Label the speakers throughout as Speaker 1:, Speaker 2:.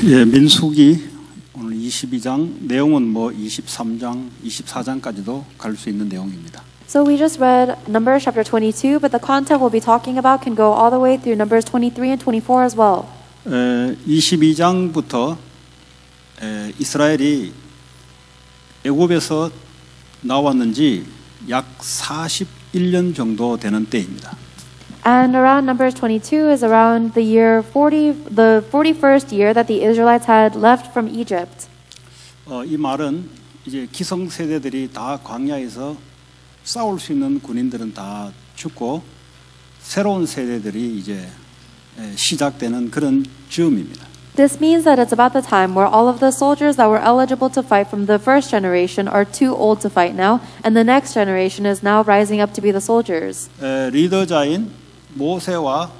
Speaker 1: 예, 민수기 오늘 22장 내용은 뭐 23장, 24장까지도 갈 수 있는 내용입니다.
Speaker 2: So we just read Numbers chapter 22, but the content we'll be talking about can go all the way through Numbers 23 and 24 as well.
Speaker 1: 22장부터 이스라엘이 애굽에서 나왔는지 약 41년 정도 되는 때입니다.
Speaker 2: And around Numbers 22 is around the year 40, the 41st year that the Israelites had left from Egypt.
Speaker 1: 이 말은 이제 기성 세대들이 다 광야에서 싸울 수 있는 군인들은 다 죽고 새로운 세대들이 이제 시작되는 그런 즈음입니다.
Speaker 2: This means that it's about the time where all of the soldiers that were eligible to fight from the first generation are too old to fight now, and the next generation is now rising up to be the soldiers.
Speaker 1: 리더자인 모세와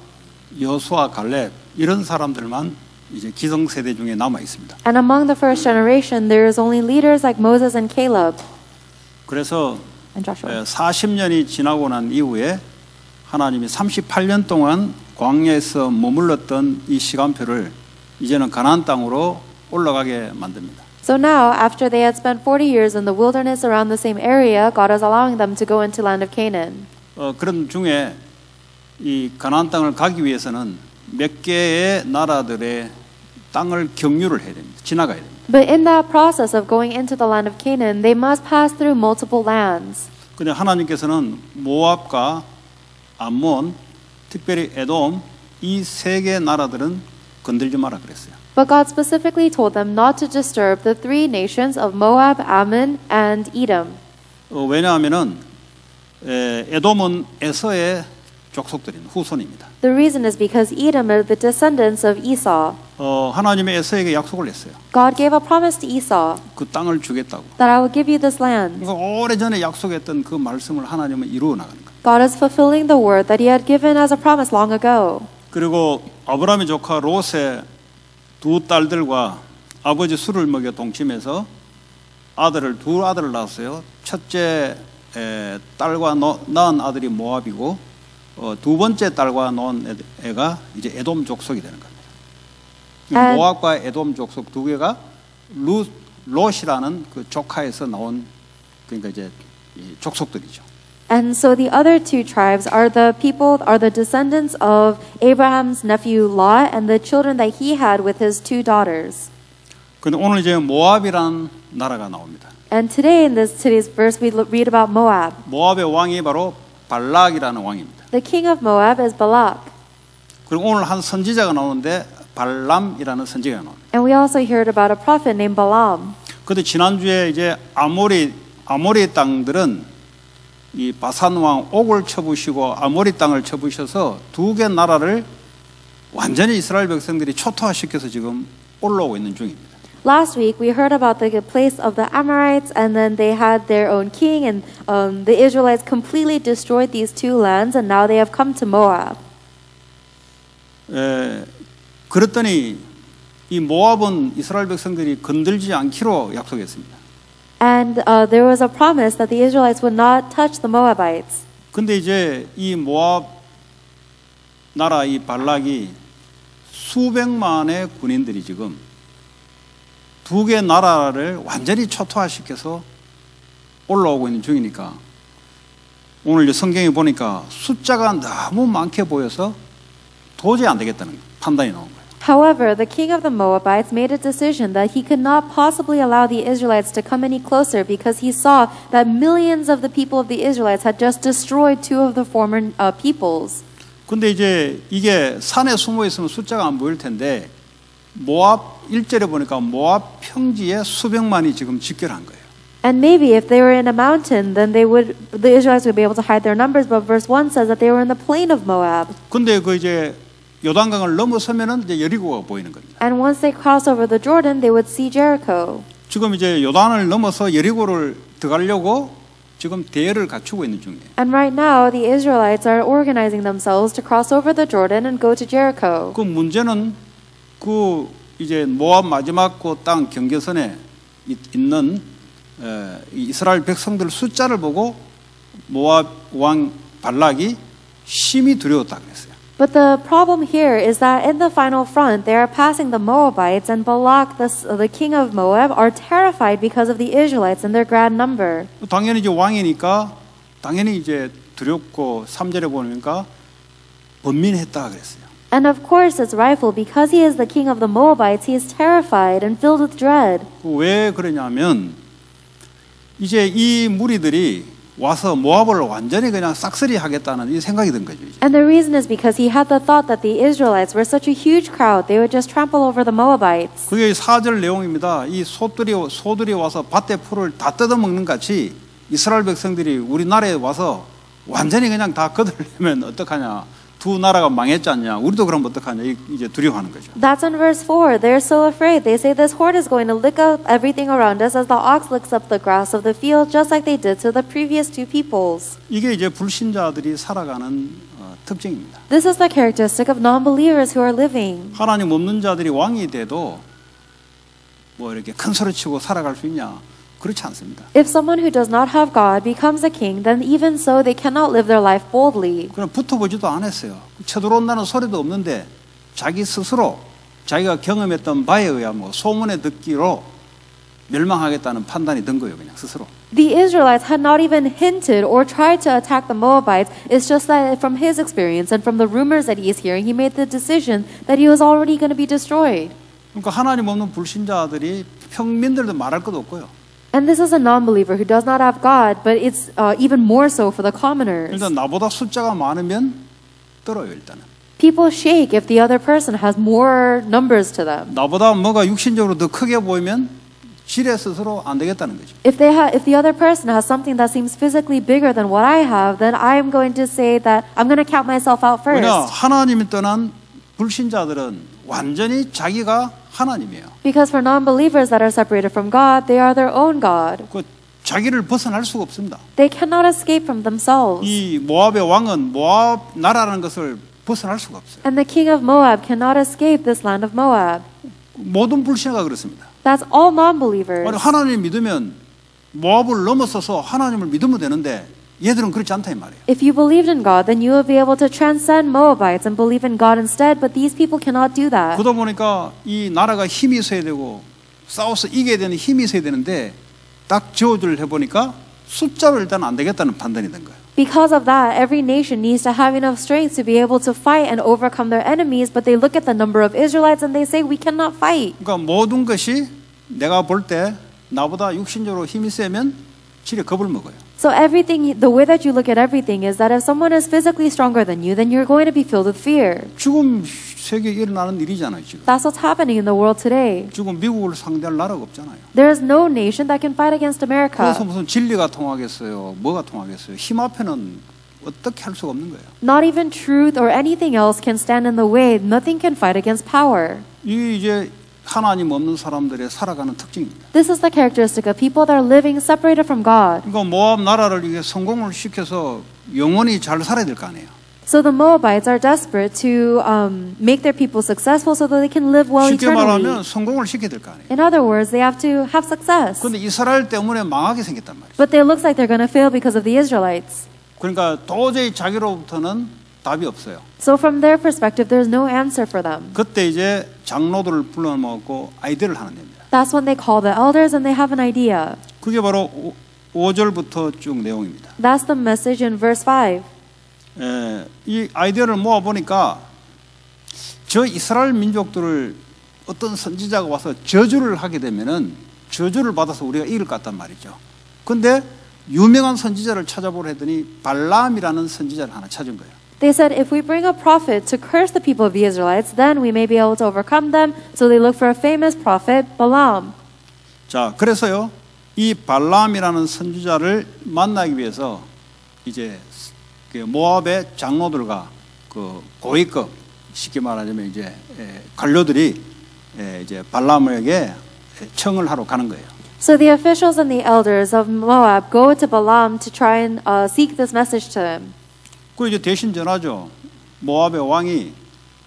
Speaker 1: 여호수아 갈렙 이런 사람들만 이제 기성 세대 중에 남아 있습니다.
Speaker 2: And among the first generation, there is only leaders like Moses and Caleb.
Speaker 1: 그래서
Speaker 2: And Joshua.
Speaker 1: 40년이 지나고 난 이후에 하나님이 38년 동안 광야에서 머물렀던 이 시간표를 이제는 가나안 땅으로 올라가게 만듭니다.
Speaker 2: So now, after they had spent 40 years in the wilderness around the same area, God is allowing them to go into land of Canaan.
Speaker 1: 그런 중에 이 가나안 땅을 가기 위해서는 몇 개의 나라들의 땅을 경유를 해야 됩니다. 지나가야 됩니다.
Speaker 2: But in that process of going into the land of Canaan, they must pass through multiple lands.
Speaker 1: 근데 하나님께서는 모압과 암몬, 특별히 에돔 이 세 개 나라들은 건들지 마라 그랬어요.
Speaker 2: But God specifically told them not to disturb the three nations of Moab, Ammon, and Edom.
Speaker 1: 왜냐하면은 에돔은 에서의 족속들인 후손입니다.
Speaker 2: The reason is because Edom are the descendants of Esau.
Speaker 1: 하나님의 에서에게 약속을 했어요.
Speaker 2: God gave a promise to Esau
Speaker 1: 그 땅을 주겠다고.
Speaker 2: that I will give you this land.
Speaker 1: 오래전에 약속했던 그 말씀을 하나님은 이루어 나가는 거예요.
Speaker 2: God is fulfilling the word that He had given as a promise long ago.
Speaker 1: 그리고 아브라함의 조카 롯의 두 딸들과 아버지 술을 먹여 동침해서 두 아들을 낳았어요. 첫째 딸과 낳은 아들이 모압이고 두 번째 딸과 낳은 애가 이제 에돔 족속이 되는 겁니다. 모압과 에돔 족속 두 개가 롯이라는 그 조카에서 나온 그러니까 이제 족속들이죠.
Speaker 2: And so the other two tribes are the descendants of Abraham's nephew Lot and the children that he had with his two daughters.
Speaker 1: 근데 오늘 이제 모압이라는 나라가 나옵니다.
Speaker 2: And today in today's verse we read about Moab.
Speaker 1: 모압의 왕이 바로 발락이라는 왕입니다.
Speaker 2: The king of Moab is Balak.
Speaker 1: 그리고 오늘 한 선지자가 나오는데 발람이라는 선지자가 나옵니다.
Speaker 2: And we also heard about a prophet named Balaam.
Speaker 1: 근데 지난주에 이제 아모리 땅들은 이 바산 왕 옥을 쳐부시고 아모리 땅을 쳐부셔서 두 개 나라를 완전히 이스라엘 백성들이 초토화시켜서 지금 올라오고 있는 중입니다.
Speaker 2: Last week we heard about the place of the Amorites, and then they had their own king, and the Israelites completely destroyed these two lands, and now they have come to Moab.
Speaker 1: 그랬더니 이 모압은 이스라엘 백성들이 건들지 않기로 약속했습니다.
Speaker 2: And there was a promise that the Israelites would not touch the Moabites.
Speaker 1: 근데 이제 이 모압 나라 이 발락이 수백만의 군인들이 지금 두 개 나라를 완전히 초토화시켜서 올라오고 있는 중이니까 오늘 성경에 보니까 숫자가 너무 많게 보여서 도저히 안 되겠다는 판단이 나온 거예요.
Speaker 2: However, the king of the Moabites made a decision that he could not possibly allow the Israelites to come any closer because he saw that millions of the people of the Israelites had just destroyed two of the former peoples.
Speaker 1: 근데 이제 이게 산에 숨어 있으면 숫자가 안 보일 텐데 모압 1절에 보니까 모압 평지에 수백만이 지금 집결한 거예요.
Speaker 2: And maybe if they were in a mountain, then the Israelites would be able to hide their numbers. But verse 1 says that they were in the plain of Moab.
Speaker 1: 근데 그 이제 요단강을 넘어서면은 이제 여리고가 보이는 겁니다.
Speaker 2: And once they cross over the Jordan, they would see Jericho.
Speaker 1: 지금 이제 요단을 넘어서 여리고를 들어가려고 지금 대열을 갖추고 있는 중이에요.
Speaker 2: And right now, the Israelites are organizing themselves to cross over the Jordan and go to Jericho.
Speaker 1: 그 문제는 그 이제 모압 마지막 그 땅 경계선에 있는 이스라엘 백성들 숫자를 보고 모압 왕 발락이 심히 두려웠다 그랬어요.
Speaker 2: But the problem here is that in the final front, they are passing the Moabites, and Balak, the king of Moab, are terrified because of the Israelites and their grand number.
Speaker 1: 당연히 이제 왕이니까 당연히 이제 두렵고 3절에 보니까 번민했다 그랬어요.
Speaker 2: And of course, it's rightful because he is the king of the Moabites. He is terrified and filled with dread.
Speaker 1: 왜 그러냐면 이제 이 무리들이 와서 모압을 완전히 그냥 싹쓸이 하겠다는 이 생각이 든 거죠. 이제.
Speaker 2: And the reason is because he had the thought that the Israelites were such a huge crowd, they would just trample over the Moabites.
Speaker 1: 그게 4절 내용입니다. 이 소들이 와서 밭의 풀을 다 뜯어먹는 같이 이스라엘 백성들이 우리나라에 와서 완전히 그냥 다 거들려면 어떡하냐. 두 나라가 망했지 않냐. 우리도 그럼 어떡하냐. 이제 두려워하는 거죠.
Speaker 2: That's in verse 4. They're so afraid. They say this horde is going to lick up everything around us as the ox licks up the grass of the field, just like they did to the previous two peoples.
Speaker 1: 이게 이제 불신자들이 살아가는 특징입니다.
Speaker 2: This is the characteristic of non-believers who are living.
Speaker 1: 하나님 없는 자들이 왕이 돼도 뭐 이렇게 큰 소리치고 살아갈 수 있냐? 그렇지 않습니다.
Speaker 2: If someone who does not have God becomes a king, then even so they cannot live their life boldly.
Speaker 1: 그럼 붙어보지도 않았어요. 쳐들어온다는 소리도 없는데 자기 스스로 자기가 경험했던 바에 의하면 소문에 듣기로 멸망하겠다는 판단이 든 거예요. 그냥 스스로.
Speaker 2: The Israelites had not even hinted or tried to attack the Moabites. It's just that from his experience and from the rumors that he is hearing, he made the decision that he was already going to be destroyed.
Speaker 1: 그러니까 하나님 없는 불신자들이 평민들도 말할 것도 없고요.
Speaker 2: And this is a non-believer who does not have God, but it's even more so for the commoners.
Speaker 1: 일단 나보다 숫자가 많으면 떨어요. 일단은.
Speaker 2: People shake if the other person has more numbers to them.
Speaker 1: 나보다 뭐가 육신적으로 더 크게 보이면 지레 스스로 안 되겠다는 거죠.
Speaker 2: If the other person has something that seems physically bigger than what I have, then I'm going to say that I'm going to count myself out
Speaker 1: 왜냐
Speaker 2: first.
Speaker 1: 하나님이 떠난 불신자들은 완전히 자기가 하나님이에요.
Speaker 2: Because for non-believers that are separated from God, they are their own God.
Speaker 1: 그 자기를 벗어날 수가 없습니다.
Speaker 2: They cannot escape from themselves.
Speaker 1: 이 모압의 왕은 모압 나라라는 것을 벗어날 수가 없어요.
Speaker 2: And the king of Moab cannot escape this land of Moab.
Speaker 1: 모든 불신자가 그렇습니다.
Speaker 2: That's all non-believers.
Speaker 1: 아니, 하나님 믿으면 모압을 넘어서서 하나님을 믿으면 되는데 얘들은 그렇지 않다 이 말이에요.
Speaker 2: If you believed in God, then you will be able to transcend Moabites and believe in God instead, but these people cannot do that.
Speaker 1: 그러다 보니까 이 나라가 힘이 있어야 되고 싸워서 이겨야 되는 힘이 있어야 되는데 딱 저울을 해보니까 숫자로 일단 안 되겠다는 판단이 된 거예요.
Speaker 2: Because of that, every nation needs to have enough strength to be able to fight and overcome their enemies, but they look at the number of Israelites and they say, we cannot fight.
Speaker 1: 그러니까 모든 것이 내가 볼 때 나보다 육신적으로 힘이 세면 지레 겁을 먹어요.
Speaker 2: So everything, the way that you look at everything is that if someone is physically stronger than you, then you're going to be filled with fear.
Speaker 1: 지금 세계에 일어나는 일이잖아요. 지금.
Speaker 2: That's what's happening in the world today.
Speaker 1: 지금 미국을 상대할 나라가 없잖아요.
Speaker 2: There is no nation that can fight against America.
Speaker 1: 그래서 무슨 진리가 통하겠어요? 뭐가 통하겠어요? 힘 앞에는 어떻게 할 수가 없는 거예요.
Speaker 2: Not even truth or anything else can stand in the way. Nothing can fight against power.
Speaker 1: 이 이제 하나님 없는 사람들의 살아가는 특징입니다.
Speaker 2: This is the characteristic of people that are living separated from God.
Speaker 1: 그러니까 모압 나라를 이게 성공을 시켜서 영원히 잘 살아야 될 거 아니에요.
Speaker 2: So the Moabites are desperate to make their people successful so that they can live well
Speaker 1: 쉽게
Speaker 2: eternally.
Speaker 1: 말하면 성공을 시켜야 될 거 아니에요.
Speaker 2: In other words, they have to have success.
Speaker 1: 그런데 이스라엘 때문에 망하게 생겼단 말이에요.
Speaker 2: But it looks like they're going to fail because of the Israelites.
Speaker 1: 그러니까 도저히 자기로부터는 답이 없어요.
Speaker 2: So from their perspective, there's no answer for them.
Speaker 1: 그때 이제 장로들을 불러모으고 아이디어를 하는 겁니다.
Speaker 2: That's when they call the elders and they have an idea.
Speaker 1: 그게 바로 5절부터 쭉 내용입니다.
Speaker 2: That's the message in verse 5.
Speaker 1: 이 아이디어를 모아보니까 저 이스라엘 민족들을 어떤 선지자가 와서 저주를 하게 되면은 저주를 받아서 우리가 이길 것 같단 말이죠. 근데 유명한 선지자를 찾아보려 했더니 발람이라는 선지자를 하나 찾은 거예요.
Speaker 2: They said, if we bring a prophet to curse the people of the Israelites, then we may be able to overcome them. So they look for a famous prophet, Balaam.
Speaker 1: 자, 그래서요, 이 발람이라는 선지자를 만나기 위해서 이제 그 모압의 장로들과 그 고위급, 쉽게 말하자면 이제 관료들이 이제 발람에게 청을 하러 가는 거예요.
Speaker 2: So the officials and the elders of Moab go to Balaam to try and seek this message to him.
Speaker 1: 그 이제 대신 전하죠. 모압의 왕이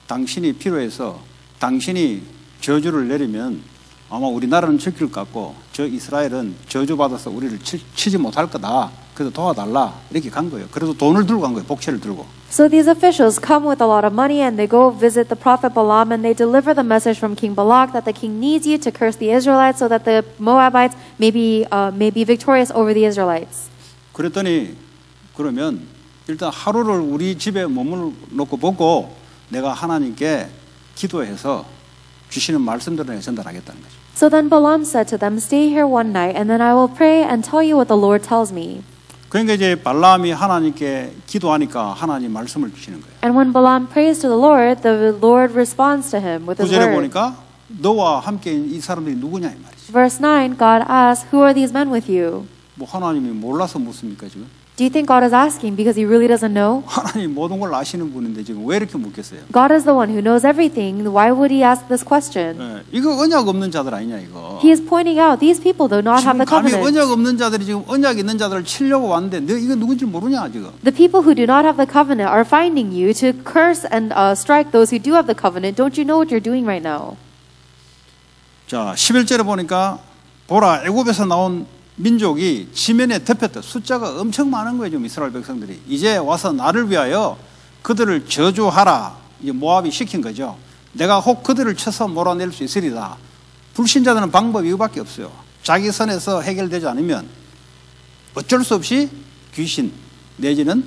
Speaker 1: 당신이 필요해서 당신이 저주를 내리면 아마 우리나라는 지킬 것 같고 저 이스라엘은 저주받아서 우리를 치지 못할 거다. 그래서 도와달라. 이렇게 간 거예요. 그래서 돈을 들고 간 거예요. 복채를 들고.
Speaker 2: So these officials come with a lot of money and they go visit the prophet Balaam and they deliver the message from King Balak that the king needs you to curse the Israelites so that the Moabites may be victorious over the Israelites.
Speaker 1: 그랬더니 그러면 일단 하루를 우리 집에 머물러놓고 보고 내가 하나님께 기도해서 주시는 말씀들을 전달하겠다는 거죠.
Speaker 2: So then Balaam said to them, "Stay here one night, and then I will pray and tell you what the Lord tells me."
Speaker 1: 그러니까 이제 발람이 하나님께 기도하니까 하나님 말씀을 주시는 거예요.
Speaker 2: And when Balaam prays to the Lord responds to him with His
Speaker 1: 9절에
Speaker 2: word.
Speaker 1: 보니까 너와 함께 이 사람들이 누구냐 이 말이죠.
Speaker 2: Verse 9, God asks, "Who are these men with you?"
Speaker 1: 뭐 하나님이 몰라서 묻습니까 지금?
Speaker 2: Do you think God is asking because He really doesn't know?
Speaker 1: 하나님 모든 걸 아시는 분인데 지금 왜 이렇게 묻겠어요?
Speaker 2: God is the one who knows everything. Why would He ask this question?
Speaker 1: 예, 이거 언약 없는 자들 아니냐 이거.
Speaker 2: He is pointing out these people do not have
Speaker 1: 지금
Speaker 2: the
Speaker 1: 감히
Speaker 2: covenant.
Speaker 1: 언약 없는 자들이 지금 언약 있는 자들을 치려고 왔는데 너 이거 누군지 모르냐 지금.
Speaker 2: The people who do not have the covenant are finding you to curse and strike those who do have the covenant. Don't you know what you're doing right now?
Speaker 1: 자 11절에 보니까 보라 애굽에서 나온 민족이 지면에 덮였다. 숫자가 엄청 많은 거예요 지금 이스라엘 백성들이. 이제 와서 나를 위하여 그들을 저주하라. 이제 모압이 시킨 거죠. 내가 혹 그들을 쳐서 몰아낼 수 있으리라. 불신자들은 방법이 이거밖에 없어요. 자기 선에서 해결되지 않으면 어쩔 수 없이 귀신 내지는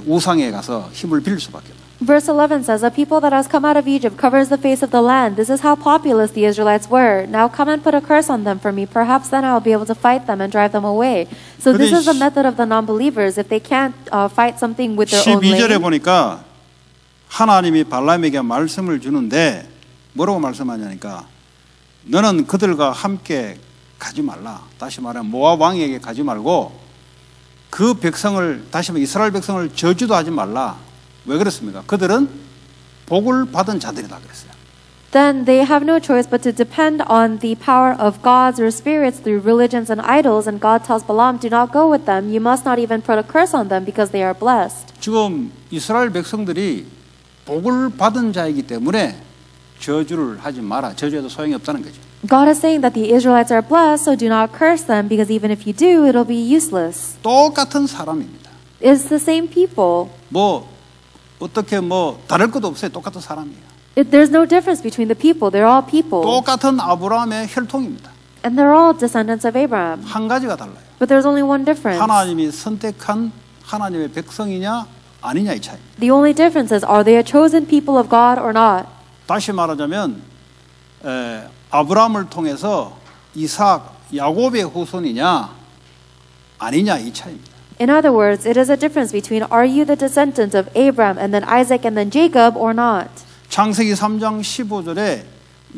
Speaker 1: 우상에 가서 힘을 빌릴 수밖에 없어요.
Speaker 2: Verse 11 says, "A people that has come out of Egypt covers the face of the land. This is how populous the Israelites were. Now come and put a curse on them for me. Perhaps then I will be able to fight them and drive them away." So this is the method of the non-believers. If they can't fight something with their own
Speaker 1: 12절에
Speaker 2: lane.
Speaker 1: 보니까 하나님이 발람에게 말씀을 주는데 뭐라고 말씀하냐니까 너는 그들과 함께 가지 말라. 다시 말하면 모압 왕에게 가지 말고 그 백성을 다시 말하면 이스라엘 백성을 저주도 하지 말라. 왜 그렇습니까? 그들은 복을 받은 자들이다 그랬어요.
Speaker 2: Then they have no choice but to depend on the power of gods or spirits through religions and idols. And God tells Balaam, "Do not go with them. You must not even put a curse on them because they are blessed."
Speaker 1: 지금 이스라엘 백성들이 복을 받은 자이기 때문에 저주를 하지 마라. 저주해도 소용이 없다는 거죠.
Speaker 2: God is saying that the Israelites are blessed, so do not curse them because even if you do, it'll be useless.
Speaker 1: 똑같은 사람입니다.
Speaker 2: It's the same people.
Speaker 1: 뭐 어떻게 뭐 다를 것도 없어요. 똑같은 사람이에요.
Speaker 2: There's no difference between the people. They're all people.
Speaker 1: 똑같은 아브라함의 혈통입니다.
Speaker 2: And they're all descendants of Abraham.
Speaker 1: 한 가지가 달라요.
Speaker 2: But there's only one difference.
Speaker 1: 하나님이 선택한 하나님의 백성이냐 아니냐 이 차이.
Speaker 2: The only difference is, are they a chosen people of God or not?
Speaker 1: 다시 말하자면 아브라함을 통해서 이삭, 야곱의 후손이냐 아니냐 이 차이입니다.
Speaker 2: In other words, it is a difference between, are you the descendant of Abraham and then Isaac and then Jacob or not?
Speaker 1: 창세기 3장 15절에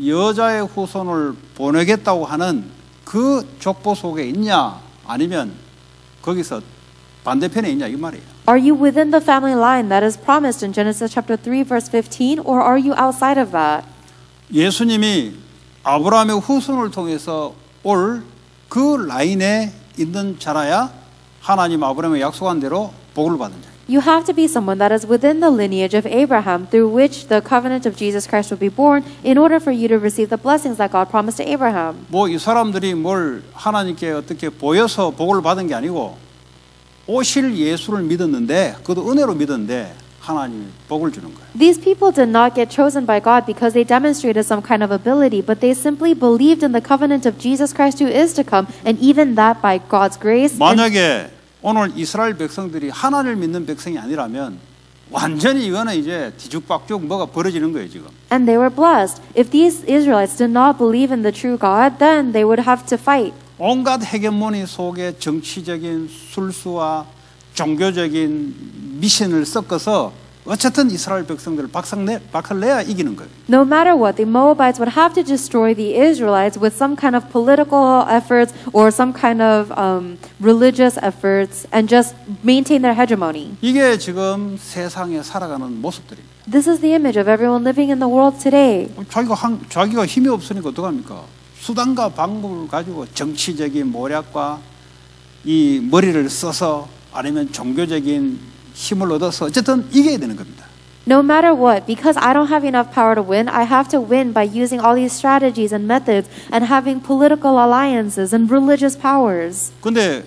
Speaker 1: 여자의 후손을 보내겠다고 하는 그 족보 속에 있냐 아니면 거기서 반대편에 있냐 이 말이에요.
Speaker 2: Are you within the family line that is promised in Genesis chapter 3 verse 15 or are you outside of that?
Speaker 1: 예수님이 아브라함의 후손을 통해서 올 그 라인에 있는 자라야 하나님 아브라함의 약속한 대로 복을 받은 자.
Speaker 2: You have to be someone that is within the lineage of Abraham through which the covenant of Jesus Christ will be born in order for you to receive the blessings that God promised to Abraham.
Speaker 1: 뭐 이 사람들이 뭘 하나님께 어떻게 보여서 복을 받은 게 아니고 오실 예수를 믿었는데 그것도 은혜로 믿었는데 하나님이 복을 주는 거예요.
Speaker 2: These people did not get chosen by God because they demonstrated some kind of ability, but they simply believed in the covenant of Jesus Christ who is to come, and even that by God's grace.
Speaker 1: 만약에 오늘 이스라엘 백성들이 하나님을 믿는 백성이 아니라면 완전히 이거는 이제 뒤죽박죽 뭐가 벌어지는 거예요 지금.
Speaker 2: And they were blessed. If these Israelites did not believe in the true God, then they would have to fight.
Speaker 1: 온갖 헤게모니 속에 정치적인 술수와 종교적인 미신을 섞어서 어쨌든 이스라엘 백성들을 박살내야 이기는 거예요.
Speaker 2: No matter what, the Moabites would have to destroy the Israelites with some kind of political efforts or some kind of religious efforts and just maintain their hegemony.
Speaker 1: 이게 지금 세상에 살아가는 모습들입니다.
Speaker 2: This is the image of everyone living in the world today.
Speaker 1: 자기가 힘이 없으니까 어떡합니까? 수단과 방법을 가지고 정치적인 모략과 이 머리를 써서 아니면 종교적인 힘을 얻어서 어쨌든 이겨야 되는 겁니다.
Speaker 2: No matter what, because I don't have enough power to win, I have to win by using all these strategies and methods and having political alliances and religious powers.
Speaker 1: 근데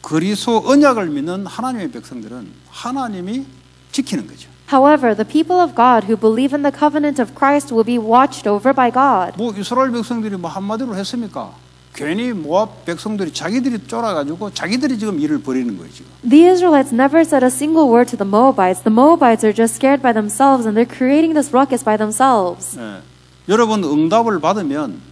Speaker 1: 그리스도 언약을 믿는 하나님의 백성들은 하나님이 지키는 거죠.
Speaker 2: However, the people of God who believe in the covenant of Christ will be watched over by God.
Speaker 1: 뭐 이스라엘 백성들이 뭐 한마디로 했습니까? 괜히 모압 백성들이 자기들이 쫄아가지고 자기들이 지금 일을 벌이는 거예요 지금.
Speaker 2: The Israelites never said a single word to the Moabites. The Moabites are just scared by themselves and they're creating this ruckus by themselves.
Speaker 1: 예. 여러분 응답을 받으면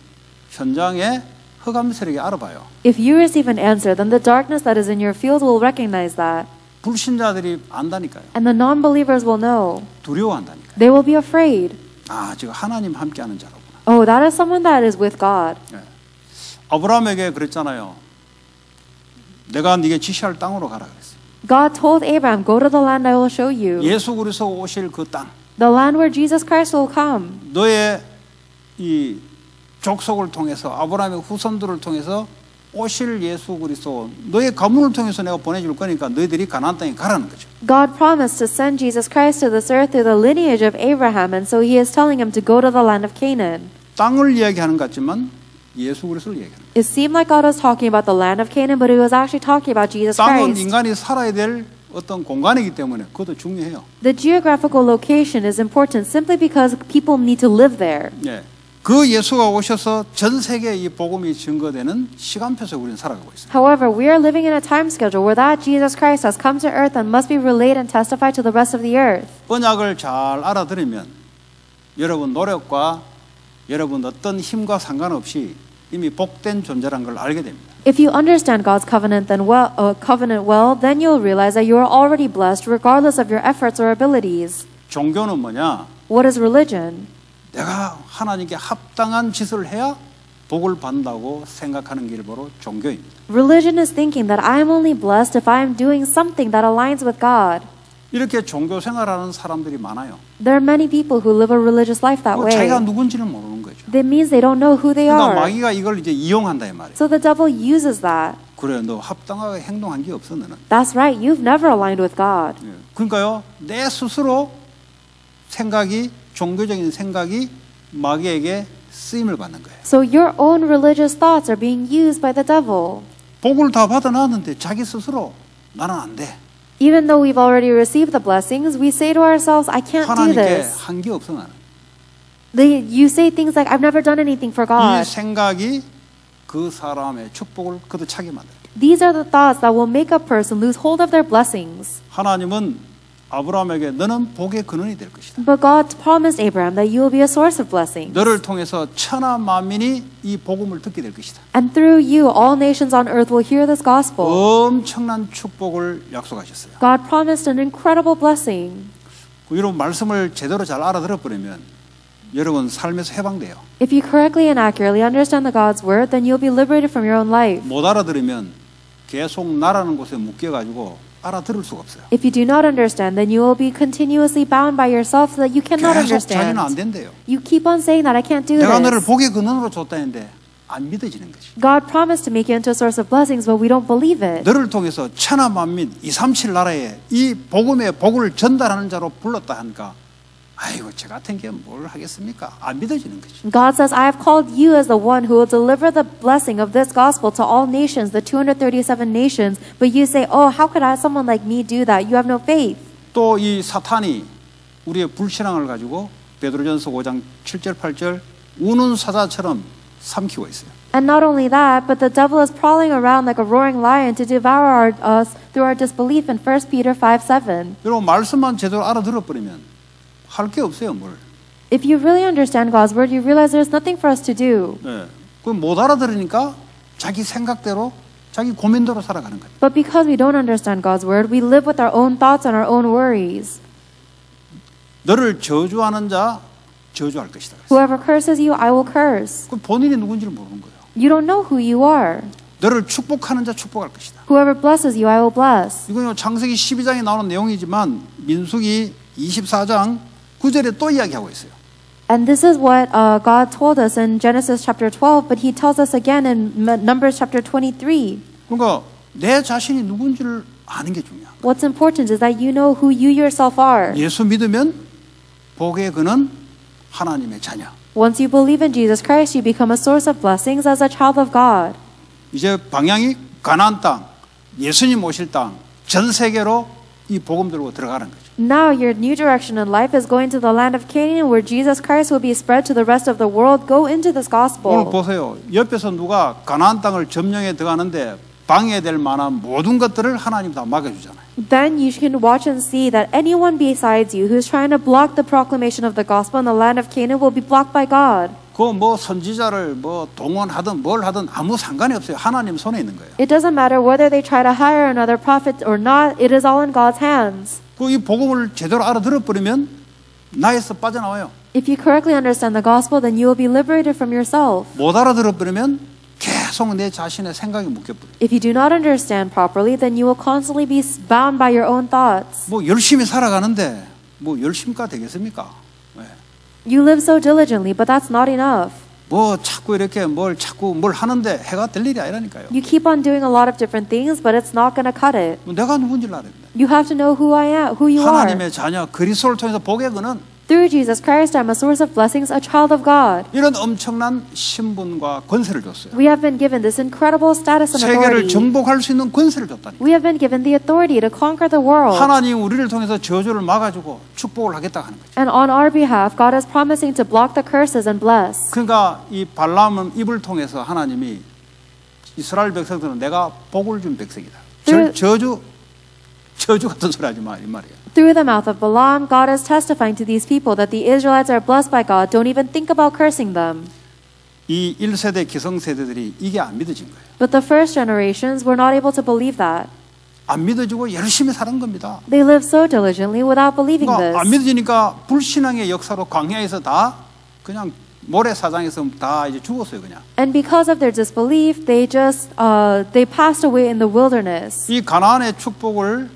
Speaker 1: 현장에 흑암 세력이 알아봐요.
Speaker 2: If you receive an answer, then the darkness that is in your field will recognize that.
Speaker 1: 불신자들이 안다니까요.
Speaker 2: And the non-believers will know.
Speaker 1: 두려워한다니까요.
Speaker 2: They will be afraid.
Speaker 1: 아, 지금 하나님 함께하는 자로구나.
Speaker 2: Oh, that is someone that is with God.
Speaker 1: 예. 아브라함에게 그랬잖아요. 내가 네게 지시할 땅으로 가라 그랬어요.
Speaker 2: God told Abraham, go to the land I will show you.
Speaker 1: 예수 그리스도 오실 그 땅.
Speaker 2: The land where Jesus Christ will come.
Speaker 1: 너의 이 족속을 통해서 아브라함의 후손들을 통해서 오실 예수 그리스도 너의 가문을 통해서 내가 보내줄 거니까 너희들이 가나안 땅에 가라는 거죠.
Speaker 2: God promised to send Jesus Christ to this earth through the lineage of Abraham, and so he is telling him to go to the land of Canaan.
Speaker 1: 땅을 이야기하는 것 같지만 예수 그리스도를 이야기하는 거예요.
Speaker 2: It seemed like God was talking about the land of Canaan, but he was actually talking about Jesus
Speaker 1: 땅은
Speaker 2: Christ.
Speaker 1: 인간이 살아야 될 어떤 공간이기 때문에 그것도 중요해요.
Speaker 2: The geographical location is important simply because people need to live there.
Speaker 1: 예. 그 예수가 오셔서 전 세계에 이 복음이 증거되는 시간표 속에 우리는 살아가고 있습니다.
Speaker 2: However, we are living in a time schedule where that Jesus Christ has come to earth and must be relayed and testified to the rest of the earth.
Speaker 1: 언약을 잘 알아들으면 여러분 노력과 여러분 어떤 힘과 상관없이 이미 복된 존재라는 걸 알게 됩니다.
Speaker 2: If you understand God's covenant well, then you'll realize that you are already blessed regardless of your efforts or abilities.
Speaker 1: 종교는 뭐냐?
Speaker 2: What is religion?
Speaker 1: 내가 하나님께 합당한 짓을 해야 복을 받는다고 생각하는 게 일부러 종교입니다.
Speaker 2: Religion is thinking that I am only blessed if I am doing something that aligns with God.
Speaker 1: 이렇게 종교 생활하는 사람들이 많아요.
Speaker 2: There are many people who live a religious life that way.
Speaker 1: 자기가 누군지는 모르는 거죠.
Speaker 2: That means they don't know who they
Speaker 1: 그러니까
Speaker 2: are.
Speaker 1: 마귀가 이걸 이제 이용한다 이 말이에요.
Speaker 2: So the devil uses that.
Speaker 1: 그래, 너 합당하게 행동한 게 없어 너는.
Speaker 2: That's right. You've never aligned with God.
Speaker 1: 예. 그러니까요, 내 스스로 생각이 종교적인 생각이 마귀에게 쓰임을 받는 거예요.
Speaker 2: So your own religious thoughts are being used by the devil.
Speaker 1: 복을 다 받아놨는데 자기 스스로 나는 안 돼.
Speaker 2: Even though we've already received the blessings, we say to ourselves, I can't do
Speaker 1: 하나님께
Speaker 2: this.
Speaker 1: 한 게 없어 나는.
Speaker 2: You say things like, I've never done anything for
Speaker 1: 이
Speaker 2: God.
Speaker 1: 생각이 그 사람의 축복을 거두차게 만들어요.
Speaker 2: These are the thoughts that will make a person lose hold of their blessings.
Speaker 1: 하나님은 아브라함에게 너는 복의 근원이 될 것이다.
Speaker 2: But God promised Abraham that you will be a source of blessings.
Speaker 1: 너를 통해서 천하 만민이 이 복음을 듣게 될 것이다.
Speaker 2: And through you, all nations on earth will hear this gospel.
Speaker 1: 엄청난 축복을 약속하셨어요.
Speaker 2: God promised an incredible blessing.
Speaker 1: 여러분 말씀을 제대로 잘 알아들어버리면 여러분 삶에서 해방돼요.
Speaker 2: If you correctly and accurately understand the God's word, then you'll be liberated from your own life.
Speaker 1: 못 알아들으면 계속 나라는 곳에 묶여가지고 알아들을 수가 없어요.
Speaker 2: If you do not understand, then you will be continuously bound by yourself so that you cannot
Speaker 1: 계속 자기는 안
Speaker 2: understand.
Speaker 1: 된대요.
Speaker 2: You keep on saying that I can't do
Speaker 1: 내가 너를
Speaker 2: this.
Speaker 1: 복의 근원으로 줬다는데 안 믿어지는 거지.
Speaker 2: God promised to make you into a source of blessings, but we don't believe it.
Speaker 1: 너를 통해서 천하 만민 237 나라에 이 복음의 복을 전달하는 자로 불렀다 하니까 아이고 저 같은 게 뭘 하겠습니까? 안 믿어지는 거지.
Speaker 2: God says, I have called you as the one who will deliver the blessing of this gospel to all nations, the 237 nations, but you say, oh, how could someone like me do that? You have no faith.
Speaker 1: 또 이 사탄이 우리의 불신앙을 가지고 베드로전서 5장 7절 8절 우는 사자처럼 삼키고 있어요.
Speaker 2: And not only that, but the devil is prowling around like a roaring lion to devour us through our disbelief in 1 Peter 5:7.
Speaker 1: 여러분 말씀만 제대로 알아들어버리면 할 게 없어요, 뭘.
Speaker 2: If you really understand God's word, you realize there's nothing for us to do.
Speaker 1: 네. 그럼 못 알아들으니까 자기 생각대로, 자기 고민대로 살아가는 거예요.
Speaker 2: But because we don't understand God's word, we live with our own thoughts and our own worries.
Speaker 1: 너를 저주하는 자 저주할 것이다.
Speaker 2: Whoever curses you, I will curse.
Speaker 1: 그 본인이 누군지를 모르는 거예요.
Speaker 2: You don't know who you are.
Speaker 1: 너를 축복하는 자 축복할 것이다.
Speaker 2: Whoever blesses you, I will bless.
Speaker 1: 이건 창세기 12장에 나오는 내용이지만 민수기 24장 9절에 또 이야기하고 있어요.
Speaker 2: And this is what God told us in Genesis chapter 12, but he tells us again in Numbers chapter 23.
Speaker 1: 그러니까 내 자신이 누군지를 아는 게 중요해요.
Speaker 2: What's important is that you know who you yourself are.
Speaker 1: 예수 믿으면 복의 근원 하나님의 자녀.
Speaker 2: Once you believe in Jesus Christ, you become a source of blessings as a child of God.
Speaker 1: 이제 방향이 가나안 땅, 예수님 오실 땅, 전 세계로 이 복음 들고 들어가는 거죠.
Speaker 2: Now your new direction in life is going to the land of Canaan where Jesus Christ will be spread to the rest of the world. Go into this
Speaker 1: 오늘
Speaker 2: gospel.
Speaker 1: 보세요. 옆에서 누가 가나안 땅을 점령해 들어가는데 방해될 만한 모든 것들을 하나님 다 막아주잖아요.
Speaker 2: Then you can watch and see that anyone besides you who's trying to block the proclamation of the gospel in the land of Canaan will be blocked by God.
Speaker 1: 그 뭐 선지자를 뭐 동원하든 뭘 하든 아무 상관이 없어요. 하나님 손에 있는 거예요.
Speaker 2: It doesn't matter whether they try to hire another prophet or not, it is all in God's hands.
Speaker 1: 그 이 복음을 제대로 알아들어 버리면 나에서 빠져나와요.
Speaker 2: If you correctly understand the gospel, then you will be liberated from yourself.
Speaker 1: 못 알아들어 버리면 계속 내 자신의 생각에 묶여버려요.
Speaker 2: If you do not understand properly, then you will constantly be bound by your own thoughts.
Speaker 1: 뭐 열심히 살아가는데 뭐 열심가 되겠습니까? 네.
Speaker 2: You live so diligently, but that's not enough.
Speaker 1: 뭐 자꾸 이렇게 뭘 하는데 해가 될 일이 아니라니까요.
Speaker 2: You keep on doing a lot of different things, but it's not going to cut it.
Speaker 1: 내가 누군지를 알아야 된다.
Speaker 2: You have to know who I am, who you are.
Speaker 1: 하나님의 자녀 그리스도를 통해서 복의 그는
Speaker 2: Through Jesus Christ, I'm a source of blessings, a child of God.
Speaker 1: 이런 엄청난 신분과 권세를 줬어요.
Speaker 2: We have been given this incredible status and
Speaker 1: 세계를
Speaker 2: authority.
Speaker 1: 정복할 수 있는 권세를 줬다니.
Speaker 2: We have been given the authority to conquer the world.
Speaker 1: 하나님 우리를 통해서 저주를 막아주고 축복을 하겠다 하는 거죠.
Speaker 2: And on our behalf, God is promising to block the curses and bless.
Speaker 1: 그러니까 이 발람은 입을 통해서 하나님이 이스라엘 백성들은 내가 복을 준 백성이다. 저주 같은 소리 하지 마 이 말이에요.
Speaker 2: Through the mouth of Balaam, God is testifying to these people that the Israelites are blessed by God. Don't even think about cursing them.
Speaker 1: 이 1세대 기성세대들이 이게 안 믿어진 거예요.
Speaker 2: But the first generations were not able to believe that.
Speaker 1: 안 믿어지고 열심히 사는 겁니다.
Speaker 2: They lived so diligently without believing
Speaker 1: 그러니까 안
Speaker 2: this.
Speaker 1: 믿어지니까 불신앙의 역사로 광야에서 다 그냥 모래사장에서 다 이제 죽었어요 그냥.
Speaker 2: And because of their disbelief, they passed away in the wilderness.
Speaker 1: 이 가나안의 축복을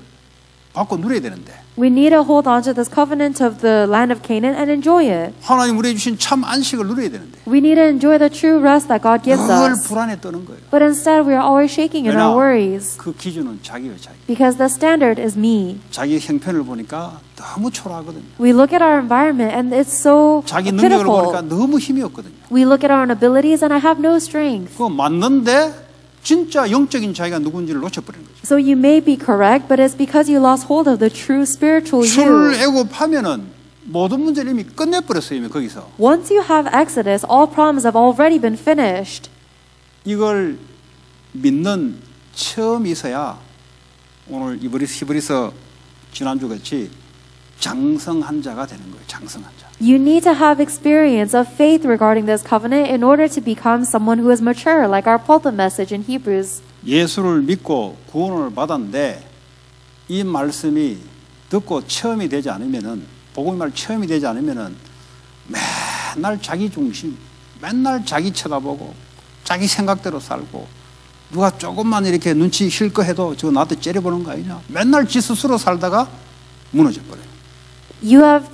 Speaker 1: 받고 누려야 되는데
Speaker 2: We need to hold on to this covenant of the land of Canaan and enjoy it.
Speaker 1: 하나님 우리에게 주신 참 안식을 누려야 되는데
Speaker 2: We need to enjoy the true rest that God gives
Speaker 1: 늘
Speaker 2: us.
Speaker 1: 불안에 떠는 거예요.
Speaker 2: But instead, we are always shaking in our worries
Speaker 1: 그 기준은 자기예요 자기.
Speaker 2: because the standard is me.
Speaker 1: 자기 형편을 보니까 너무 초라하거든요.
Speaker 2: We look at our environment and it's so
Speaker 1: 자기 능력을 보니까
Speaker 2: pitiful.
Speaker 1: 너무 힘이 없거든요.
Speaker 2: We look at our own abilities and I have no strength.
Speaker 1: 그거 맞는데 진짜 영적인 자기가 누군지를 놓쳐버리는 거죠.
Speaker 2: So you may be correct, but it's because you lost hold of the true spiritual you.
Speaker 1: 출애굽하면은 모든 문제를 이미 끝내버렸어요. 이미 거기서.
Speaker 2: Once you have Exodus, all problems have already been finished.
Speaker 1: 이걸 믿는 처음이 있어야 오늘 히브리서 지난주 같이 장성한 자가 되는 거예요. 장성한 자.
Speaker 2: You need to have experience of faith regarding this covenant in order to become someone who is mature, like our pulpit message in Hebrews.
Speaker 1: 예수를 믿고 구원을 받았는데 이 말씀이 듣고 체험이 되지 않으면은 복음의 말 체험이 되지 않으면은 맨날 자기 중심, 맨날 자기 쳐다보고 자기 생각대로 살고 누가 조금만 이렇게 눈치 힐거 해도 저거 나한테 째려보는 거 아니냐? 맨날 지 스스로 살다가 무너져 버려요.
Speaker 2: You have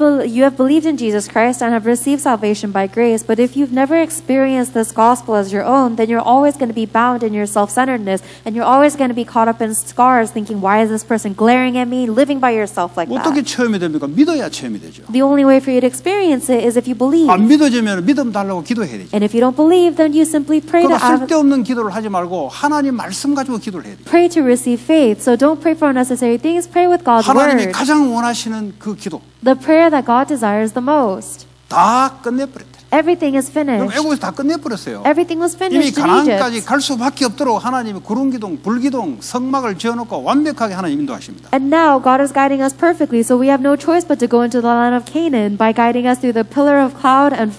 Speaker 2: believed in Jesus Christ and have received salvation by grace, but if you've never experienced this gospel as your own, then you're always going to be bound in your self-centeredness, and you're always going to be caught up in scars, thinking, why is this person glaring at me, living by yourself like
Speaker 1: 어떻게
Speaker 2: that?
Speaker 1: 체험이 됩니까? 믿어야 체험이 되죠.
Speaker 2: The only way for you to experience it is if you believe.
Speaker 1: 안 믿어지면 믿음 달라고 기도해야 되죠.
Speaker 2: And if you don't believe, then you simply pray to
Speaker 1: 그러니까 쓸데없는 기도를 하지 말고 하나님 말씀 가지고 기도를 해야 돼요.
Speaker 2: pray to receive faith. So don't pray for unnecessary things, pray with God's
Speaker 1: 하나님이
Speaker 2: word.
Speaker 1: 가장 원하시는 그 기도
Speaker 2: The prayer that God desires the most.
Speaker 1: 다 끝내버렸다.
Speaker 2: Everything is
Speaker 1: 그럼
Speaker 2: finished.
Speaker 1: 애국에서 다 끝내버렸어요.
Speaker 2: Everything was
Speaker 1: 이미
Speaker 2: finished in
Speaker 1: 가나안까지
Speaker 2: Egypt.
Speaker 1: 갈 수밖에 없도록 하나님이 구름기둥, 불기둥, 성막을 지어놓고 완벽하게 하나님 인도하십니다.
Speaker 2: And now God is guiding us perfectly, so we have no choice but to go into the land of Canaan by guiding us through the pillar of cloud and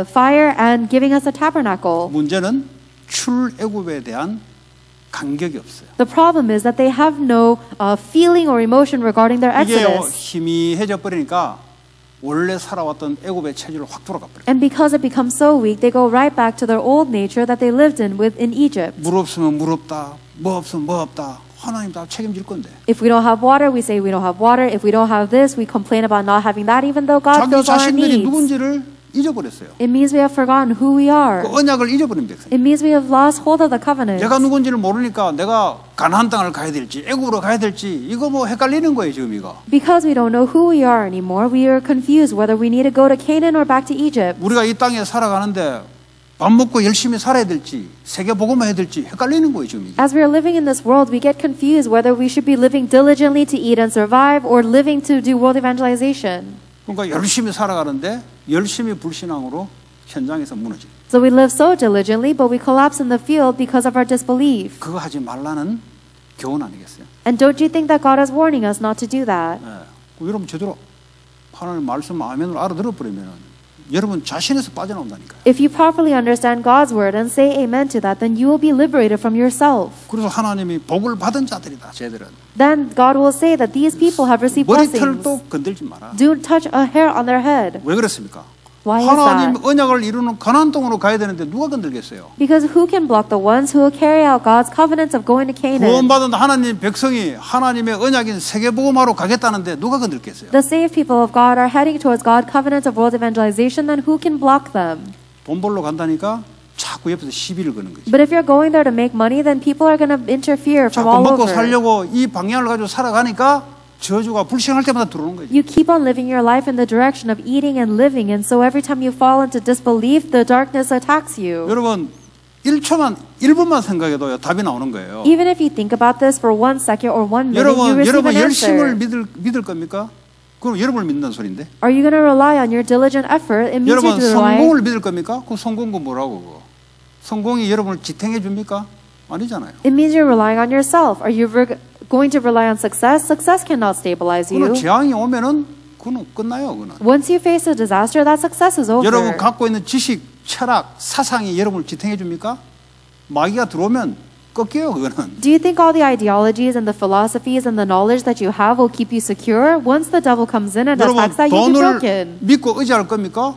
Speaker 2: fire and giving us a tabernacle.
Speaker 1: 문제는 출애굽에 대한 감격이 없어요.
Speaker 2: The problem is that they have no feeling or emotion regarding their
Speaker 1: 이게
Speaker 2: exodus.
Speaker 1: 희미해져 버리니까 원래 살아왔던 애굽의 체질로 확 돌아가 버려요.
Speaker 2: And because it becomes so weak, they go right back to their old nature that they lived in Egypt.
Speaker 1: 물 없으면 물 없다, 뭐 없으면 뭐 없다. 하나님 다 책임질 건데.
Speaker 2: If we don't have water, we say we don't have water. If we don't have this, we complain about not having that, even though God
Speaker 1: 자기
Speaker 2: fills all our
Speaker 1: 자신들이
Speaker 2: needs.
Speaker 1: 누군지를 잊어버렸어요.
Speaker 2: It means we have forgotten who we are.
Speaker 1: 그 언약을 잊어버린 백성.
Speaker 2: It means we have lost hold of the covenant.
Speaker 1: 내가 누군지를 모르니까 내가 가나안 땅을 가야 될지 애굽으로 가야 될지 이거 뭐 헷갈리는 거예요 지금 이거.
Speaker 2: Because we don't know who we are anymore, we are confused whether we need to go to Canaan or back to Egypt.
Speaker 1: 우리가 이 땅에 살아가는데 밥 먹고 열심히 살아야 될지 세계 복음화 해야 될지 헷갈리는 거예요 지금 이게.
Speaker 2: As we are living in this world, we get confused whether we should be living diligently to eat and survive or living to do world evangelization.
Speaker 1: 그러니까 열심히 살아가는데 열심히 불신앙으로 현장에서 무너지.
Speaker 2: So we live so diligently, but we collapse in the field because of our disbelief.
Speaker 1: 그거 하지 말라는 교훈 아니겠어요?
Speaker 2: And don't you think that God is warning us not to do that?
Speaker 1: 여러분 제대로 하나님 말씀 아멘으로 알아들어 버리면 여러분 자신에서 빠져나온다니까요.
Speaker 2: If you properly understand God's word and say amen to that, then you will be liberated from yourself.
Speaker 1: 그래서 하나님이 복을 받은 자들이다. 쟤들은
Speaker 2: Then God will say that these people have received blessings.
Speaker 1: 머리털도 건들지 마라.
Speaker 2: Don't touch a hair on their head.
Speaker 1: 왜 그렇습니까?
Speaker 2: Why is
Speaker 1: 하나님
Speaker 2: that?
Speaker 1: 언약을 이루는 가나안 땅으로 가야 되는데 누가 건들겠어요?
Speaker 2: Because who can block the ones who will carry out God's covenants of going to Canaan?
Speaker 1: 구원받은 하나님 백성이 하나님의 언약인 세계복음화로 가겠다는데 누가 건들겠어요?
Speaker 2: The saved people of God are heading towards God's covenants of world evangelization, then who can block them?
Speaker 1: 돈 벌러 간다니까 자꾸 옆에서 시비를 거는 거지.
Speaker 2: But if you're going there to make money, then people are going to interfere from
Speaker 1: 자꾸
Speaker 2: all
Speaker 1: 먹고
Speaker 2: over.
Speaker 1: 살려고 이 방향을 가지고 살아가니까 저주가 불신할 때마다 들어오는 거지.
Speaker 2: You keep on living your life in the direction of eating and living, and so every time you fall into disbelief, the darkness attacks you.
Speaker 1: 여러분 1분만 생각해도요 답이 나오는 거예요.
Speaker 2: Even if you think about this for 1 second or 1 minute, you receive
Speaker 1: 여러분
Speaker 2: an
Speaker 1: 열심을
Speaker 2: answer.
Speaker 1: 믿을 겁니까? 그럼 여러분을 믿는다는 소리인데.
Speaker 2: Are you going to rely on your diligent effort? It means
Speaker 1: 여러분
Speaker 2: you rely.
Speaker 1: 성공을 믿을 겁니까? 그 성공은 뭐라고 그거? 성공이 여러분을 지탱해 줍니까? 아니잖아요.
Speaker 2: It means you're relying on yourself. Are you going to rely on success? Success cannot stabilize you.
Speaker 1: 그는 재앙이 오면은 그는 끝나요. 그는.
Speaker 2: Once you face a disaster, that success is over.
Speaker 1: 여러분 갖고 있는 지식, 철학, 사상이 여러분을 지탱해 줍니까? 마귀가 들어오면 꺾여요. 그거는.
Speaker 2: Do you think all the ideologies and the philosophies and the knowledge that you have will keep you secure? Once the devil comes in and
Speaker 1: 여러분
Speaker 2: attacks that, you'll be
Speaker 1: 돈을
Speaker 2: broken.
Speaker 1: 믿고 의지할 겁니까?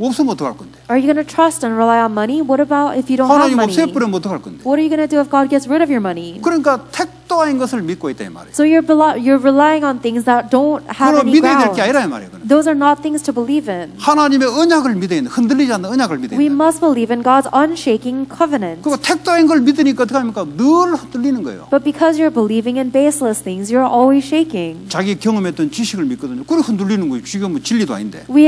Speaker 1: 없으면 어떡할 건데?
Speaker 2: Are you going to trust and rely on money? What about if you don't have
Speaker 1: 하나님
Speaker 2: money?
Speaker 1: 없애버리면 어떡할 건데?
Speaker 2: What are you going to do if God gets rid of your money?
Speaker 1: 그러니까 택도 아닌 것을 믿고 있다 이 말이에요.
Speaker 2: So you're relying on things that don't have
Speaker 1: 그럼
Speaker 2: any
Speaker 1: 믿어야 될 게
Speaker 2: ground.
Speaker 1: 아니라 이 말이에요. 그는.
Speaker 2: Those are not things to believe in.
Speaker 1: 하나님의 언약을 믿어야 된다. 흔들리지 않는 언약을 믿어야
Speaker 2: We
Speaker 1: 된다.
Speaker 2: must believe in God's unshaking covenant.
Speaker 1: 그리고 택도 아닌 걸 믿으니까 어떻게 합니까? 늘 흔들리는 거예요.
Speaker 2: But because you're believing in baseless things, you're always shaking.
Speaker 1: 자기 경험했던 지식을 믿거든요. 그래 흔들리는 거예요. 지금 뭐 진리도 아닌데.
Speaker 2: We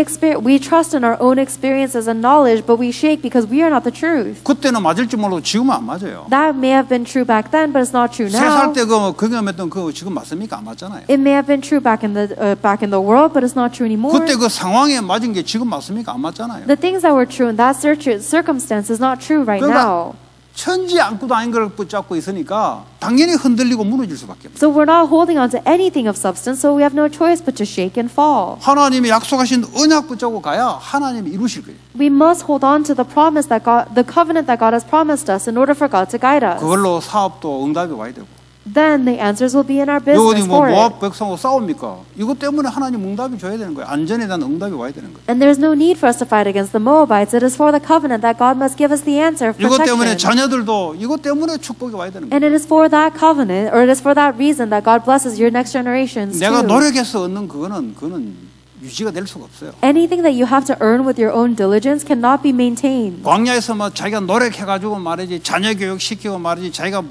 Speaker 2: trust in our own experiences and knowledge, but we shake because we are not the truth.
Speaker 1: 그때는 맞을지 몰라도 지금은 안 맞아요.
Speaker 2: That may have been true back then, but it's not true
Speaker 1: 세 살
Speaker 2: now.
Speaker 1: 때 그 경험했던 그 지금 맞습니까? 안 맞잖아요.
Speaker 2: It may have been true back in the world, but it's not true anymore.
Speaker 1: 그때 그 상황에 맞은 게 지금 맞습니까? 안 맞잖아요.
Speaker 2: The things that were true in that circumstance is not true right now.
Speaker 1: 그러니까 천지 아무것도 아닌 걸 붙잡고 있으니까 당연히 흔들리고 무너질 수밖에 없어요.
Speaker 2: So we're not holding on to anything of substance, so we have no choice but to shake and fall.
Speaker 1: 하나님이 약속하신 언약 붙잡고 가야 하나님이 이루실 거예요.
Speaker 2: We must hold on to the promise that the covenant that God has promised us in order for God to guide us.
Speaker 1: 그걸로 사업도 응답이 와야 되고.
Speaker 2: Then the answers will be in our
Speaker 1: 여기
Speaker 2: business
Speaker 1: 뭐
Speaker 2: for it.
Speaker 1: 모압 백성하고 싸웁니까? 이것 때문에 하나님 응답이 줘야 되는 거예요. 안전에 대한 응답이 와야 되는 거예요.
Speaker 2: And there's no need for us to fight against the Moabites. It is for the covenant that God must give us the answer of
Speaker 1: 이것 때문에
Speaker 2: protection.
Speaker 1: 자녀들도 이것 때문에 축복이 와야 되는 거예요.
Speaker 2: And it is for that covenant, or it is for that reason that God blesses your next generations
Speaker 1: 내가
Speaker 2: too.
Speaker 1: 노력해서 얻는 그거는 유지가 될 수가 없어요.
Speaker 2: Anything that you have to earn with your own diligence cannot be maintained.
Speaker 1: 광야에서 뭐 자기가 노력해가지고 말이지 자녀 교육 시키고 말이지 자기가